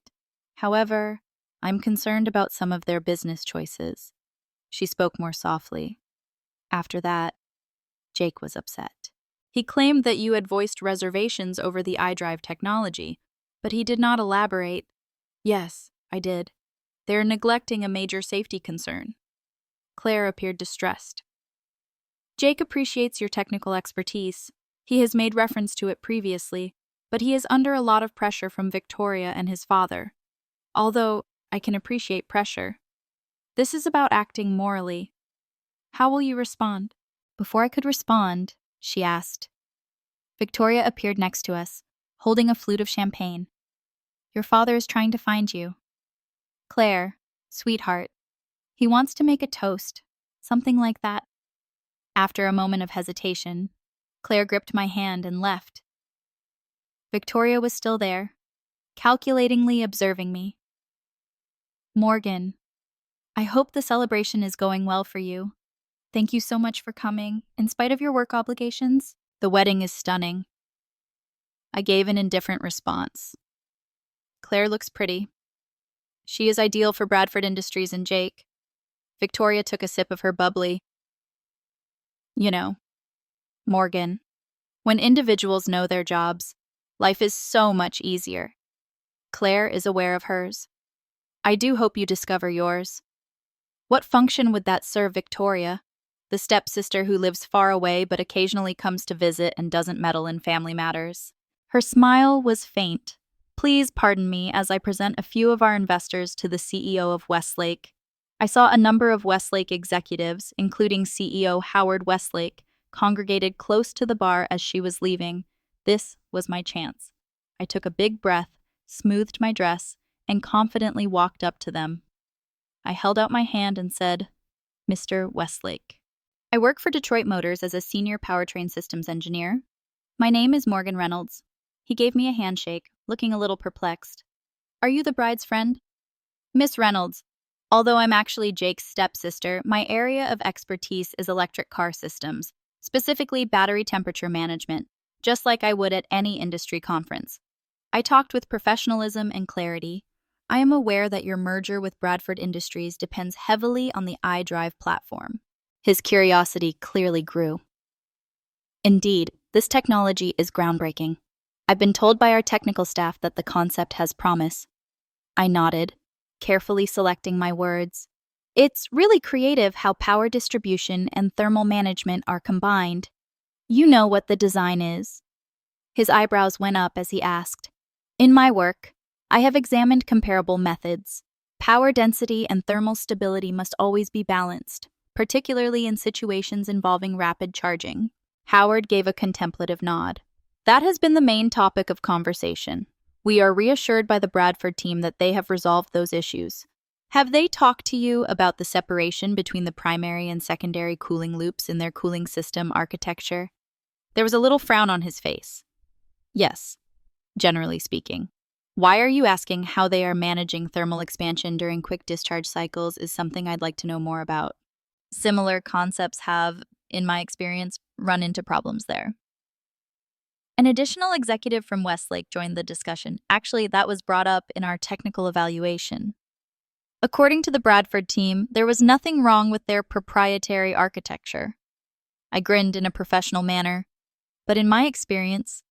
However, I'm concerned about some of their business choices. She spoke more softly. After that, Jake was upset. He claimed that you had voiced reservations over the iDrive technology, but he did not elaborate. Yes, I did. They're neglecting a major safety concern. Claire appeared distressed. Jake appreciates your technical expertise. He has made reference to it previously, but he is under a lot of pressure from Victoria and his father. Although I can appreciate pressure. This is about acting morally. How will you respond? Before I could respond, she asked. Victoria appeared next to us, holding a flute of champagne. Your father is trying to find you. Claire, sweetheart. He wants to make a toast, something like that. After a moment of hesitation, Claire gripped my hand and left. Victoria was still there, calculatingly observing me. Morgan, I hope the celebration is going well for you. Thank you so much for coming. In spite of your work obligations, the wedding is stunning. I gave an indifferent response. Claire looks pretty. She is ideal for Bradford Industries and Jake. Victoria took a sip of her bubbly. You know, Morgan, when individuals know their jobs, life is so much easier. Claire is aware of hers. I do hope you discover yours. What function would that serve Victoria, the stepsister who lives far away but occasionally comes to visit and doesn't meddle in family matters? Her smile was faint. Please pardon me as I present a few of our investors to the CEO of Westlake. I saw a number of Westlake executives, including CEO Howard Westlake, congregated close to the bar as she was leaving. This was my chance. I took a big breath, smoothed my dress, and confidently walked up to them. I held out my hand and said, Mr. Westlake. I work for Detroit Motors as a senior powertrain systems engineer. My name is Morgan Reynolds. He gave me a handshake, looking a little perplexed. Are you the bride's friend? Miss Reynolds, although I'm actually Jake's stepsister, my area of expertise is electric car systems, specifically battery temperature management, just like I would at any industry conference. I talked with professionalism and clarity. I am aware that your merger with Bradford Industries depends heavily on the iDrive platform. His curiosity clearly grew. Indeed, this technology is groundbreaking. I've been told by our technical staff that the concept has promise. I nodded, carefully selecting my words. It's really creative how power distribution and thermal management are combined. You know what the design is. His eyebrows went up as he asked. In my work, I have examined comparable methods. Power density and thermal stability must always be balanced, particularly in situations involving rapid charging. Howard gave a contemplative nod. That has been the main topic of conversation. We are reassured by the Bradford team that they have resolved those issues. Have they talked to you about the separation between the primary and secondary cooling loops in their cooling system architecture? There was a little frown on his face. Yes, generally speaking. Why are you asking how they are managing thermal expansion during quick discharge cycles is something I'd like to know more about. Similar concepts have, in my experience, run into problems there. An additional executive from Westlake joined the discussion. Actually, that was brought up in our technical evaluation. According to the Bradford team, there was nothing wrong with their proprietary architecture. I grinned in a professional manner, but in my experience,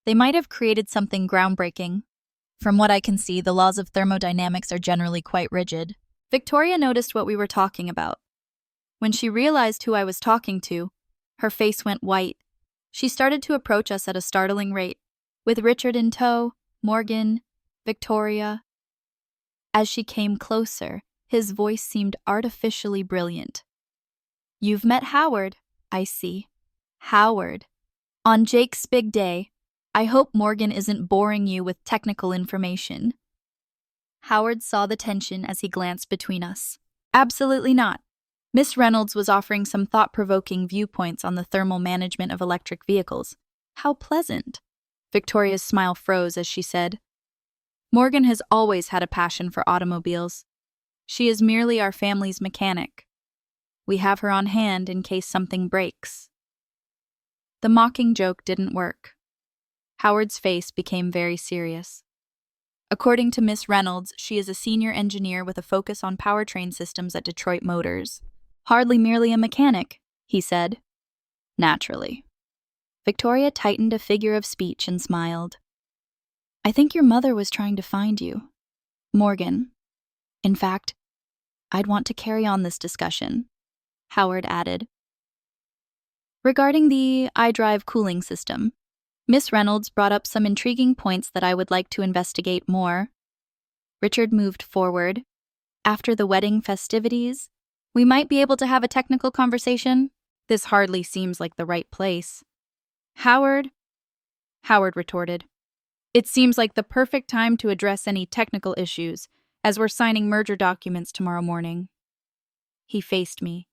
they might have created something groundbreaking. From what I can see, the laws of thermodynamics are generally quite rigid. Victoria noticed what we were talking about. When she realized who I was talking to, her face went white. She started to approach us at a startling rate, with Richard in tow, Morgan, Victoria. As she came closer, his voice seemed artificially brilliant. You've met Howard, I see. Howard. On Jake's big day, I hope Morgan isn't boring you with technical information. Howard saw the tension as he glanced between us. Absolutely not. Miss Reynolds was offering some thought-provoking viewpoints on the thermal management of electric vehicles. How pleasant. Victoria's smile froze as she said, Morgan has always had a passion for automobiles. She is merely our family's mechanic. We have her on hand in case something breaks. The mocking joke didn't work. Howard's face became very serious. According to Miss Reynolds, she is a senior engineer with a focus on powertrain systems at Detroit Motors. Hardly merely a mechanic, he said. Naturally. Victoria tightened a figure of speech and smiled. I think your mother was trying to find you, Morgan. In fact, I'd want to carry on this discussion, Howard added. Regarding the iDrive cooling system, Miss Reynolds brought up some intriguing points that I would like to investigate more. Richard moved forward. After the wedding festivities, we might be able to have a technical conversation. This hardly seems like the right place. Howard retorted. It seems like the perfect time to address any technical issues, as we're signing merger documents tomorrow morning. He faced me.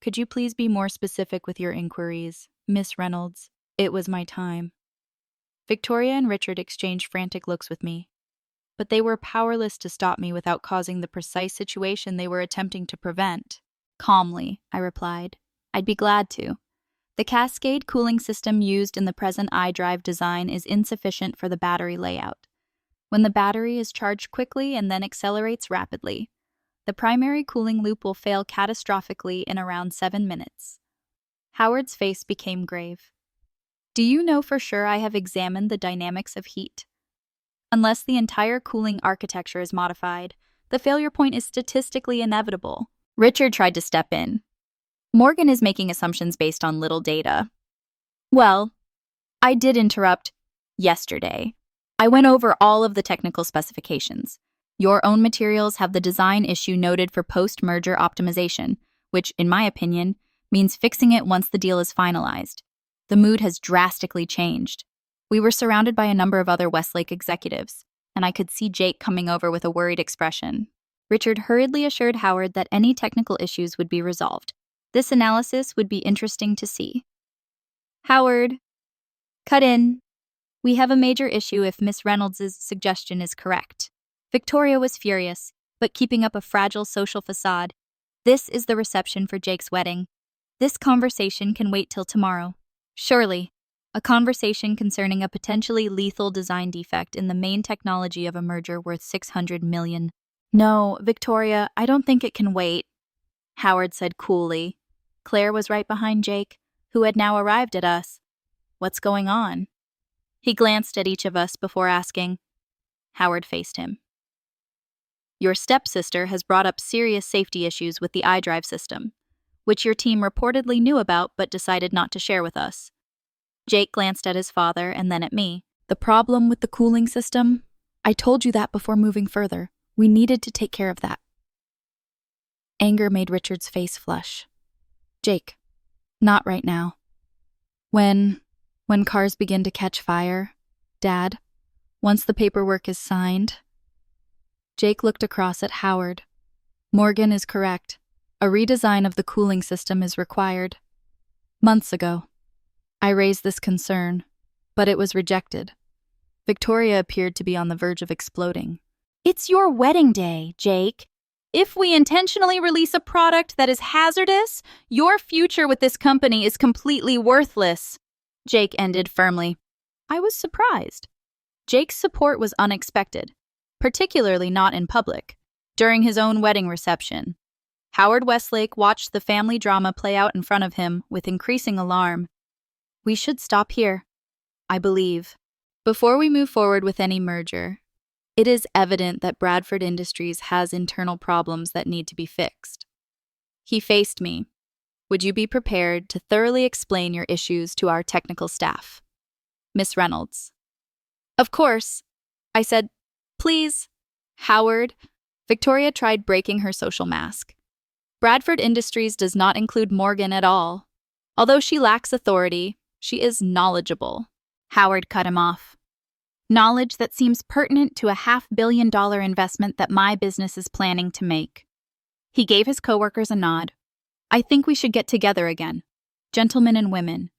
Could you please be more specific with your inquiries, Miss Reynolds? It was my time. Victoria and Richard exchanged frantic looks with me, but they were powerless to stop me without causing the precise situation they were attempting to prevent. Calmly, I replied. I'd be glad to. The cascade cooling system used in the present iDrive design is insufficient for the battery layout. When the battery is charged quickly and then accelerates rapidly, the primary cooling loop will fail catastrophically in around 7 minutes. Howard's face became grave. Do you know for sure I have examined the dynamics of heat? Unless the entire cooling architecture is modified, the failure point is statistically inevitable. Richard tried to step in. Morgan is making assumptions based on little data. Well, I did interrupt yesterday. I went over all of the technical specifications. Your own materials have the design issue noted for post-merger optimization, which, in my opinion, means fixing it once the deal is finalized. The mood has drastically changed. We were surrounded by a number of other Westlake executives, and I could see Jake coming over with a worried expression. Richard hurriedly assured Howard that any technical issues would be resolved. This analysis would be interesting to see. Howard, cut in. We have a major issue if Miss Reynolds' suggestion is correct. Victoria was furious, but keeping up a fragile social facade. This is the reception for Jake's wedding. This conversation can wait till tomorrow. Surely. a conversation concerning a potentially lethal design defect in the main technology of a merger worth $600 million. No, Victoria, I don't think it can wait, Howard said coolly. Claire was right behind Jake, who had now arrived at us. What's going on? He glanced at each of us before asking. Howard faced him. Your stepsister has brought up serious safety issues with the iDrive system, which your team reportedly knew about but decided not to share with us. Jake glanced at his father and then at me. The problem with the cooling system? I told you that before moving further. We needed to take care of that. Anger made Richard's face flush. Jake, not right now. When cars begin to catch fire, Dad, once the paperwork is signed. Jake looked across at Howard. Morgan is correct. A redesign of the cooling system is required. Months ago, I raised this concern, but it was rejected. Victoria appeared to be on the verge of exploding. It's your wedding day, Jake. If we intentionally release a product that is hazardous, your future with this company is completely worthless. Jake ended firmly. I was surprised. Jake's support was unexpected, particularly not in public, during his own wedding reception. Howard Westlake watched the family drama play out in front of him with increasing alarm. We should stop here, I believe. Before we move forward with any merger, it is evident that Bradford Industries has internal problems that need to be fixed. He faced me. Would you be prepared to thoroughly explain your issues to our technical staff? Miss Reynolds. Of course, I said. Please. Howard. Victoria tried breaking her social mask. Bradford Industries does not include Morgan at all. Although she lacks authority, she is knowledgeable. Howard cut him off. Knowledge that seems pertinent to a $500 million investment that my business is planning to make. He gave his coworkers a nod. I think we should get together again, gentlemen and women.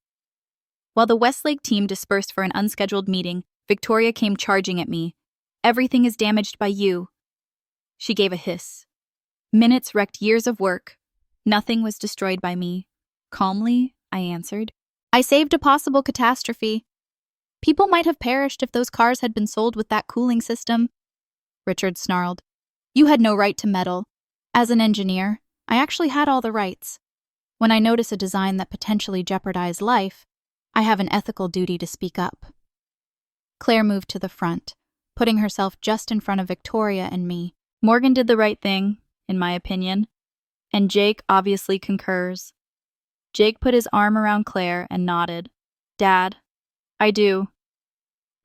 While the Westlake team dispersed for an unscheduled meeting, Victoria came charging at me. Everything is damaged by you. She gave a hiss. Minutes wrecked years of work. Nothing was destroyed by me. Calmly, I answered. I saved a possible catastrophe. People might have perished if those cars had been sold with that cooling system. Richard snarled. You had no right to meddle. As an engineer, I actually had all the rights. When I notice a design that potentially jeopardized life, I have an ethical duty to speak up. Claire moved to the front, putting herself just in front of Victoria and me. Morgan did the right thing, in my opinion, and Jake obviously concurs. Jake put his arm around Claire and nodded. Dad, I do.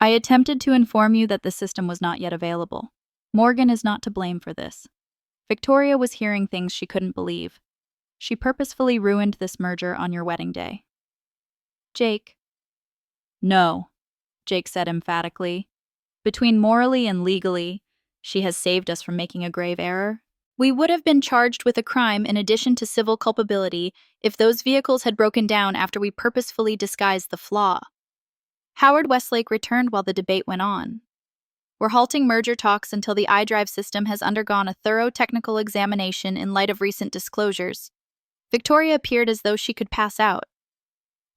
I attempted to inform you that the system was not yet available. Morgan is not to blame for this. Victoria was hearing things she couldn't believe. She purposefully ruined this merger on your wedding day. Jake. No, Jake said emphatically. Between morally and legally, she has saved us from making a grave error. We would have been charged with a crime in addition to civil culpability if those vehicles had broken down after we purposefully disguised the flaw. Howard Westlake returned while the debate went on. We're halting merger talks until the iDrive system has undergone a thorough technical examination in light of recent disclosures. Victoria appeared as though she could pass out.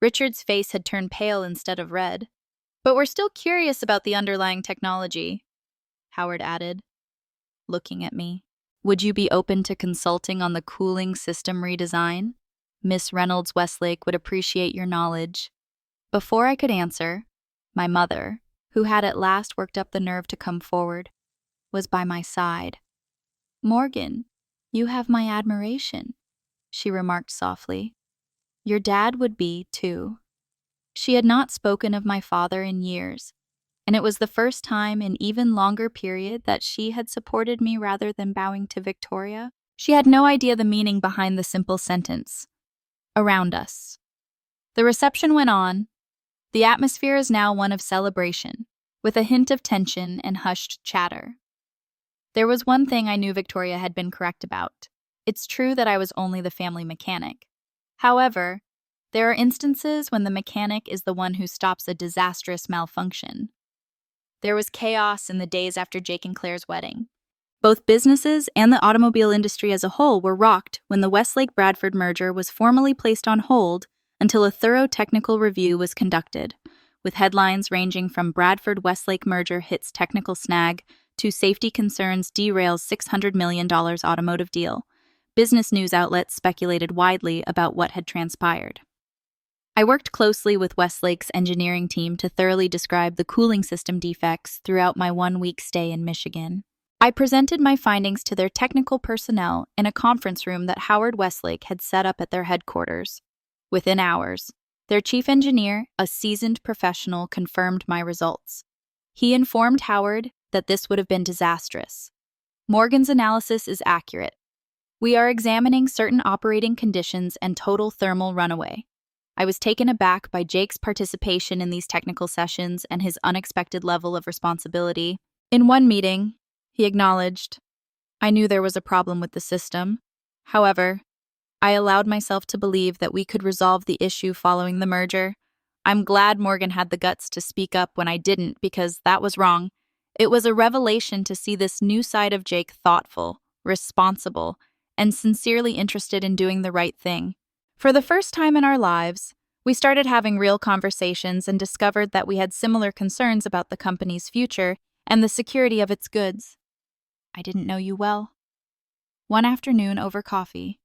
Richard's face had turned pale instead of red. But we're still curious about the underlying technology, Howard added, looking at me. Would you be open to consulting on the cooling system redesign? Miss Reynolds Westlake would appreciate your knowledge. Before I could answer, my mother, who had at last worked up the nerve to come forward, was by my side. Morgan, you have my admiration, she remarked softly. Your dad would be, too. She had not spoken of my father in years, and it was the first time in even longer period that she had supported me rather than bowing to Victoria. She had no idea the meaning behind the simple sentence. Around us. The reception went on. The atmosphere is now one of celebration, with a hint of tension and hushed chatter. There was one thing I knew Victoria had been correct about. It's true that I was only the family mechanic. However, there are instances when the mechanic is the one who stops a disastrous malfunction. There was chaos in the days after Jake and Claire's wedding. Both businesses and the automobile industry as a whole were rocked when the Westlake-Bradford merger was formally placed on hold until a thorough technical review was conducted. with headlines ranging from Bradford-Westlake merger hits technical snag to safety concerns derails $600 million automotive deal. Business news outlets speculated widely about what had transpired. I worked closely with Westlake's engineering team to thoroughly describe the cooling system defects throughout my one-week stay in Michigan. I presented my findings to their technical personnel in a conference room that Howard Westlake had set up at their headquarters. Within hours, their chief engineer, a seasoned professional, confirmed my results. He informed Howard that this would have been disastrous. Morgan's analysis is accurate. We are examining certain operating conditions and total thermal runaway. I was taken aback by Jake's participation in these technical sessions and his unexpected level of responsibility. In one meeting, he acknowledged, "I knew there was a problem with the system. However, I allowed myself to believe that we could resolve the issue following the merger. I'm glad Morgan had the guts to speak up when I didn't, because that was wrong. It was a revelation to see this new side of Jake thoughtful, responsible, and sincerely interested in doing the right thing. For the first time in our lives, we started having real conversations and discovered that we had similar concerns about the company's future and the security of its goods. I didn't know you well." One afternoon over coffee,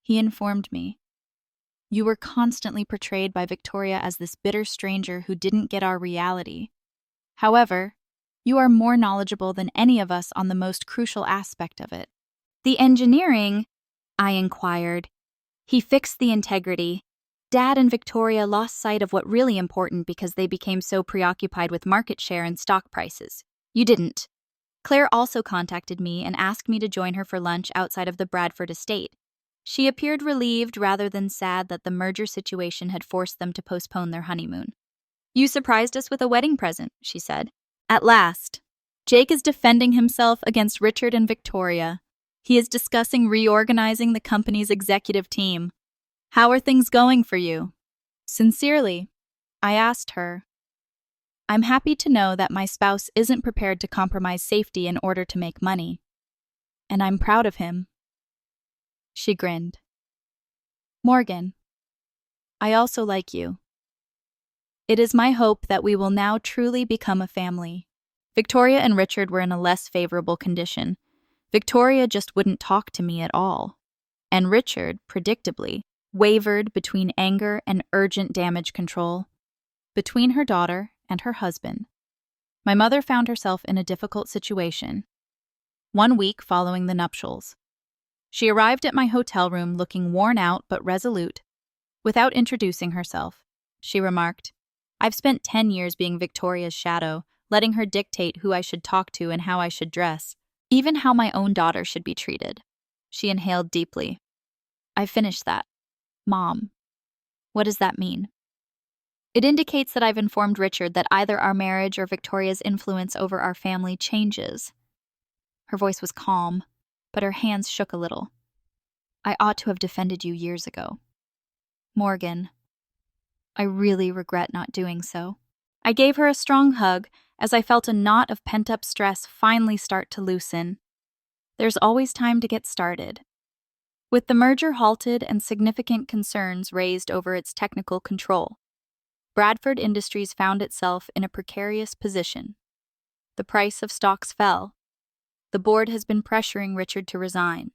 he informed me, "You were constantly portrayed by Victoria as this bitter stranger who didn't get our reality. However, you are more knowledgeable than any of us on the most crucial aspect of it." "The engineering?" I inquired. He fixed the integrity. Dad and Victoria lost sight of what really important because they became so preoccupied with market share and stock prices. You didn't. Claire also contacted me and asked me to join her for lunch outside of the Bradford estate. She appeared relieved rather than sad that the merger situation had forced them to postpone their honeymoon. "You surprised us with a wedding present," she said. "At last. Jake is defending himself against Richard and Victoria. He is discussing reorganizing the company's executive team. How are things going for you?" Sincerely, I asked her. "I'm happy to know that my spouse isn't prepared to compromise safety in order to make money. And I'm proud of him." She grinned. "Morgan, I also like you. It is my hope that we will now truly become a family." Victoria and Richard were in a less favorable condition. Victoria just wouldn't talk to me at all. And Richard, predictably, wavered between anger and urgent damage control. Between her daughter and her husband, my mother found herself in a difficult situation. 1 week following the nuptials, she arrived at my hotel room looking worn out but resolute. Without introducing herself, she remarked, "I've spent 10 years being Victoria's shadow, letting her dictate who I should talk to and how I should dress, even how my own daughter should be treated." She inhaled deeply. "I finished that. Mom, what does that mean?" "It indicates that I've informed Richard that either our marriage or Victoria's influence over our family changes." Her voice was calm, but her hands shook a little. "I ought to have defended you years ago. Morgan, I really regret not doing so." I gave her a strong hug as I felt a knot of pent-up stress finally start to loosen. There's always time to get started. With the merger halted and significant concerns raised over its technical control, Bradford Industries found itself in a precarious position. The price of stocks fell. The board has been pressuring Richard to resign.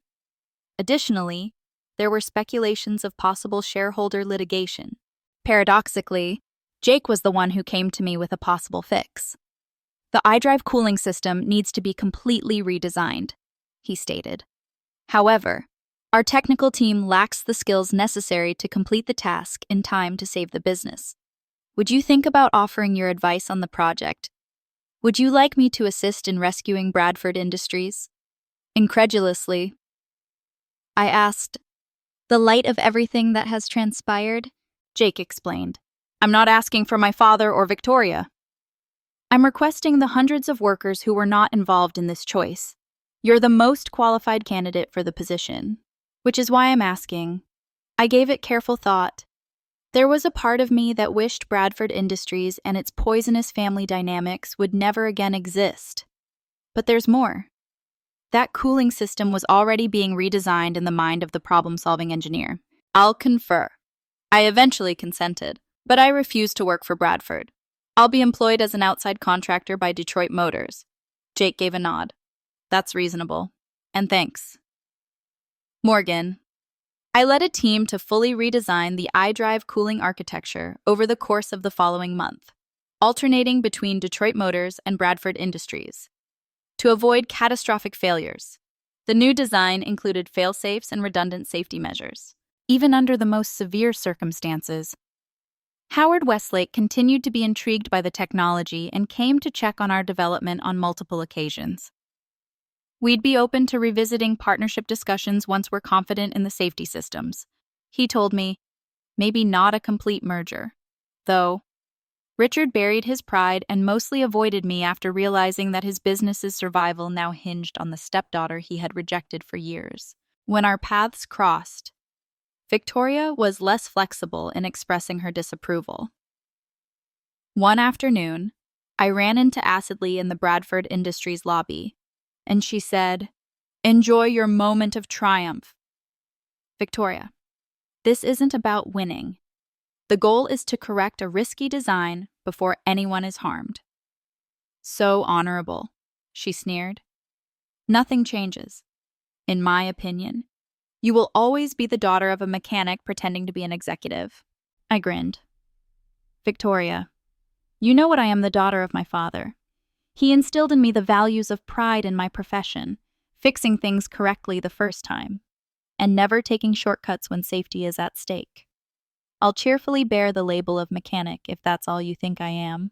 Additionally, there were speculations of possible shareholder litigation. Paradoxically, Jake was the one who came to me with a possible fix. "The iDrive cooling system needs to be completely redesigned," he stated. "However, our technical team lacks the skills necessary to complete the task in time to save the business. Would you think about offering your advice on the project? Would you like me to assist in rescuing Bradford Industries?" Incredulously, I asked, "The light of everything that has transpired?" Jake explained, "I'm not asking for my father or Victoria. I'm requesting the hundreds of workers who were not involved in this choice. You're the most qualified candidate for the position, which is why I'm asking." I gave it careful thought. There was a part of me that wished Bradford Industries and its poisonous family dynamics would never again exist. But there's more. That cooling system was already being redesigned in the mind of the problem-solving engineer. "I'll confer." I eventually consented, but I refused to work for Bradford. I'll be employed as an outside contractor by Detroit Motors. Jake gave a nod. That's reasonable. And thanks. Morgan. I led a team to fully redesign the iDrive cooling architecture over the course of the following month, alternating between Detroit Motors and Bradford Industries. To avoid catastrophic failures, the new design included fail-safes and redundant safety measures, even under the most severe circumstances. Howard Westlake continued to be intrigued by the technology and came to check on our development on multiple occasions. We'd be open to revisiting partnership discussions once we're confident in the safety systems. He told me, maybe not a complete merger. Though, Richard buried his pride and mostly avoided me after realizing that his business's survival now hinged on the stepdaughter he had rejected for years. When our paths crossed, Victoria was less flexible in expressing her disapproval. One afternoon, I ran into Acidly in the Bradford Industries lobby, and she said, "Enjoy your moment of triumph." Victoria, this isn't about winning. The goal is to correct a risky design before anyone is harmed. So honorable, she sneered. Nothing changes. In my opinion, you will always be the daughter of a mechanic pretending to be an executive. I grinned. Victoria, you know what I am the daughter of my father. He instilled in me the values of pride in my profession, fixing things correctly the first time, and never taking shortcuts when safety is at stake. I'll cheerfully bear the label of mechanic if that's all you think I am.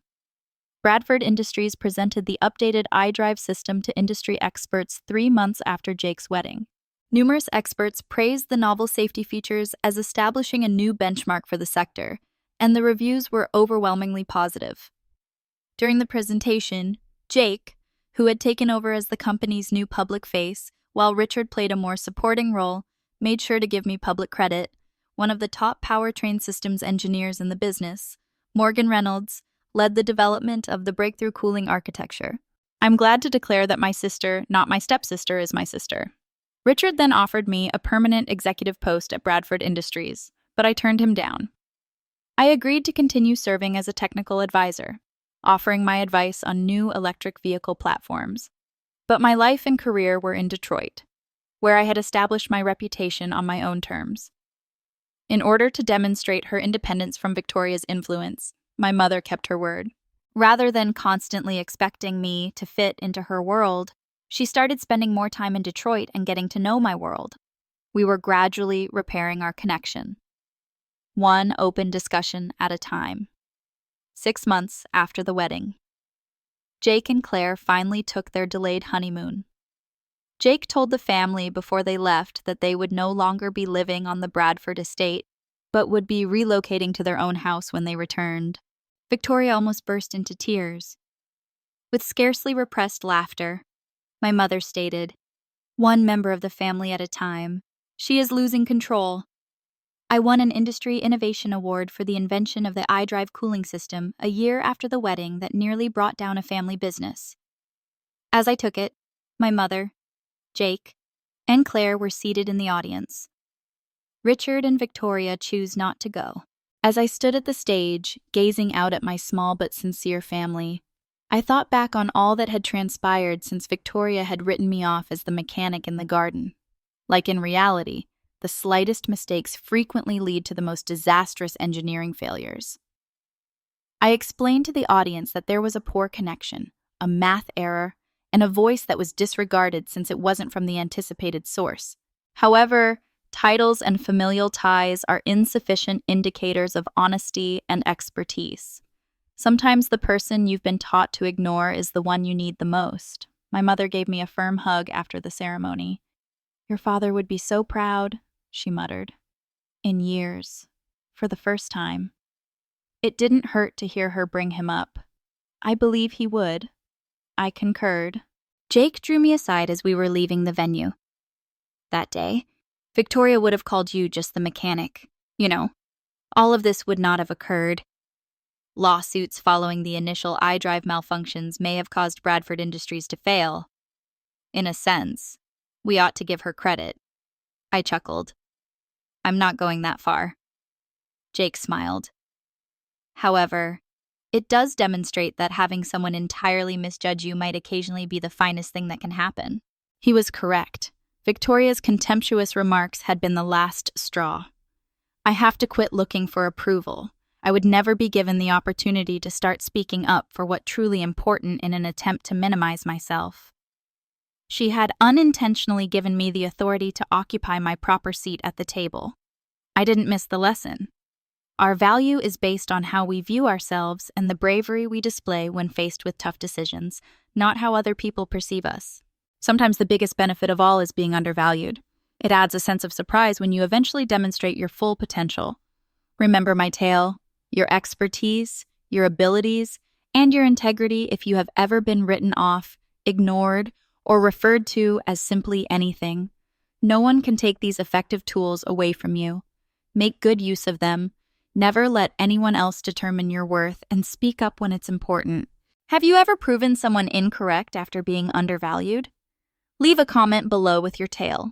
Bradford Industries presented the updated iDrive system to industry experts 3 months after Jake's wedding. Numerous experts praised the novel safety features as establishing a new benchmark for the sector, and the reviews were overwhelmingly positive. During the presentation, Jake, who had taken over as the company's new public face, while Richard played a more supporting role, made sure to give me public credit. One of the top powertrain systems engineers in the business, Morgan Reynolds, led the development of the breakthrough cooling architecture. I'm glad to declare that my sister, not my stepsister, is my sister. Richard then offered me a permanent executive post at Bradford Industries, but I turned him down. I agreed to continue serving as a technical advisor, offering my advice on new electric vehicle platforms. But my life and career were in Detroit, where I had established my reputation on my own terms. In order to demonstrate her independence from Victoria's influence, my mother kept her word. Rather than constantly expecting me to fit into her world, she started spending more time in Detroit and getting to know my world. We were gradually repairing our connection, one open discussion at a time. 6 months after the wedding, Jake and Claire finally took their delayed honeymoon. Jake told the family before they left that they would no longer be living on the Bradford estate, but would be relocating to their own house when they returned. Victoria almost burst into tears. With scarcely repressed laughter, my mother stated, "One member of the family at a time. She is losing control." I won an Industry Innovation Award for the invention of the iDrive cooling system a year after the wedding that nearly brought down a family business. As I took it, my mother, Jake, and Claire were seated in the audience. Richard and Victoria choose not to go. As I stood at the stage, gazing out at my small but sincere family, I thought back on all that had transpired since Victoria had written me off as the mechanic in the garden. Like in reality, the slightest mistakes frequently lead to the most disastrous engineering failures. I explained to the audience that there was a poor connection, a math error, and a voice that was disregarded since it wasn't from the anticipated source. However, titles and familial ties are insufficient indicators of honesty and expertise. Sometimes the person you've been taught to ignore is the one you need the most. My mother gave me a firm hug after the ceremony. "Your father would be so proud," she muttered. In years, for the first time. It didn't hurt to hear her bring him up. I believe he would. I concurred. Jake drew me aside as we were leaving the venue. That day, Victoria would have called you just the mechanic. You know, all of this would not have occurred. Lawsuits following the initial iDrive malfunctions may have caused Bradford Industries to fail. In a sense, we ought to give her credit. I chuckled. I'm not going that far. Jake smiled. However, It does demonstrate that having someone entirely misjudge you might occasionally be the finest thing that can happen. He was correct. Victoria's contemptuous remarks had been the last straw. I have to quit looking for approval. I would never be given the opportunity to start speaking up for what truly important in an attempt to minimize myself. She had unintentionally given me the authority to occupy my proper seat at the table. I didn't miss the lesson. Our value is based on how we view ourselves and the bravery we display when faced with tough decisions, not how other people perceive us. Sometimes the biggest benefit of all is being undervalued. It adds a sense of surprise when you eventually demonstrate your full potential. Remember my tale, your expertise, your abilities, and your integrity if you have ever been written off, ignored, or referred to as simply anything. No one can take these effective tools away from you. Make good use of them. Never let anyone else determine your worth, and speak up when it's important. Have you ever proven someone incorrect after being undervalued? Leave a comment below with your tale.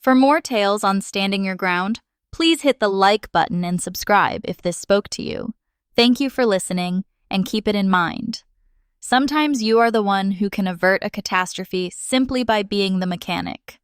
For more tales on standing your ground, please hit the like button and subscribe if this spoke to you. Thank you for listening, and keep it in mind. Sometimes you are the one who can avert a catastrophe simply by being the mechanic.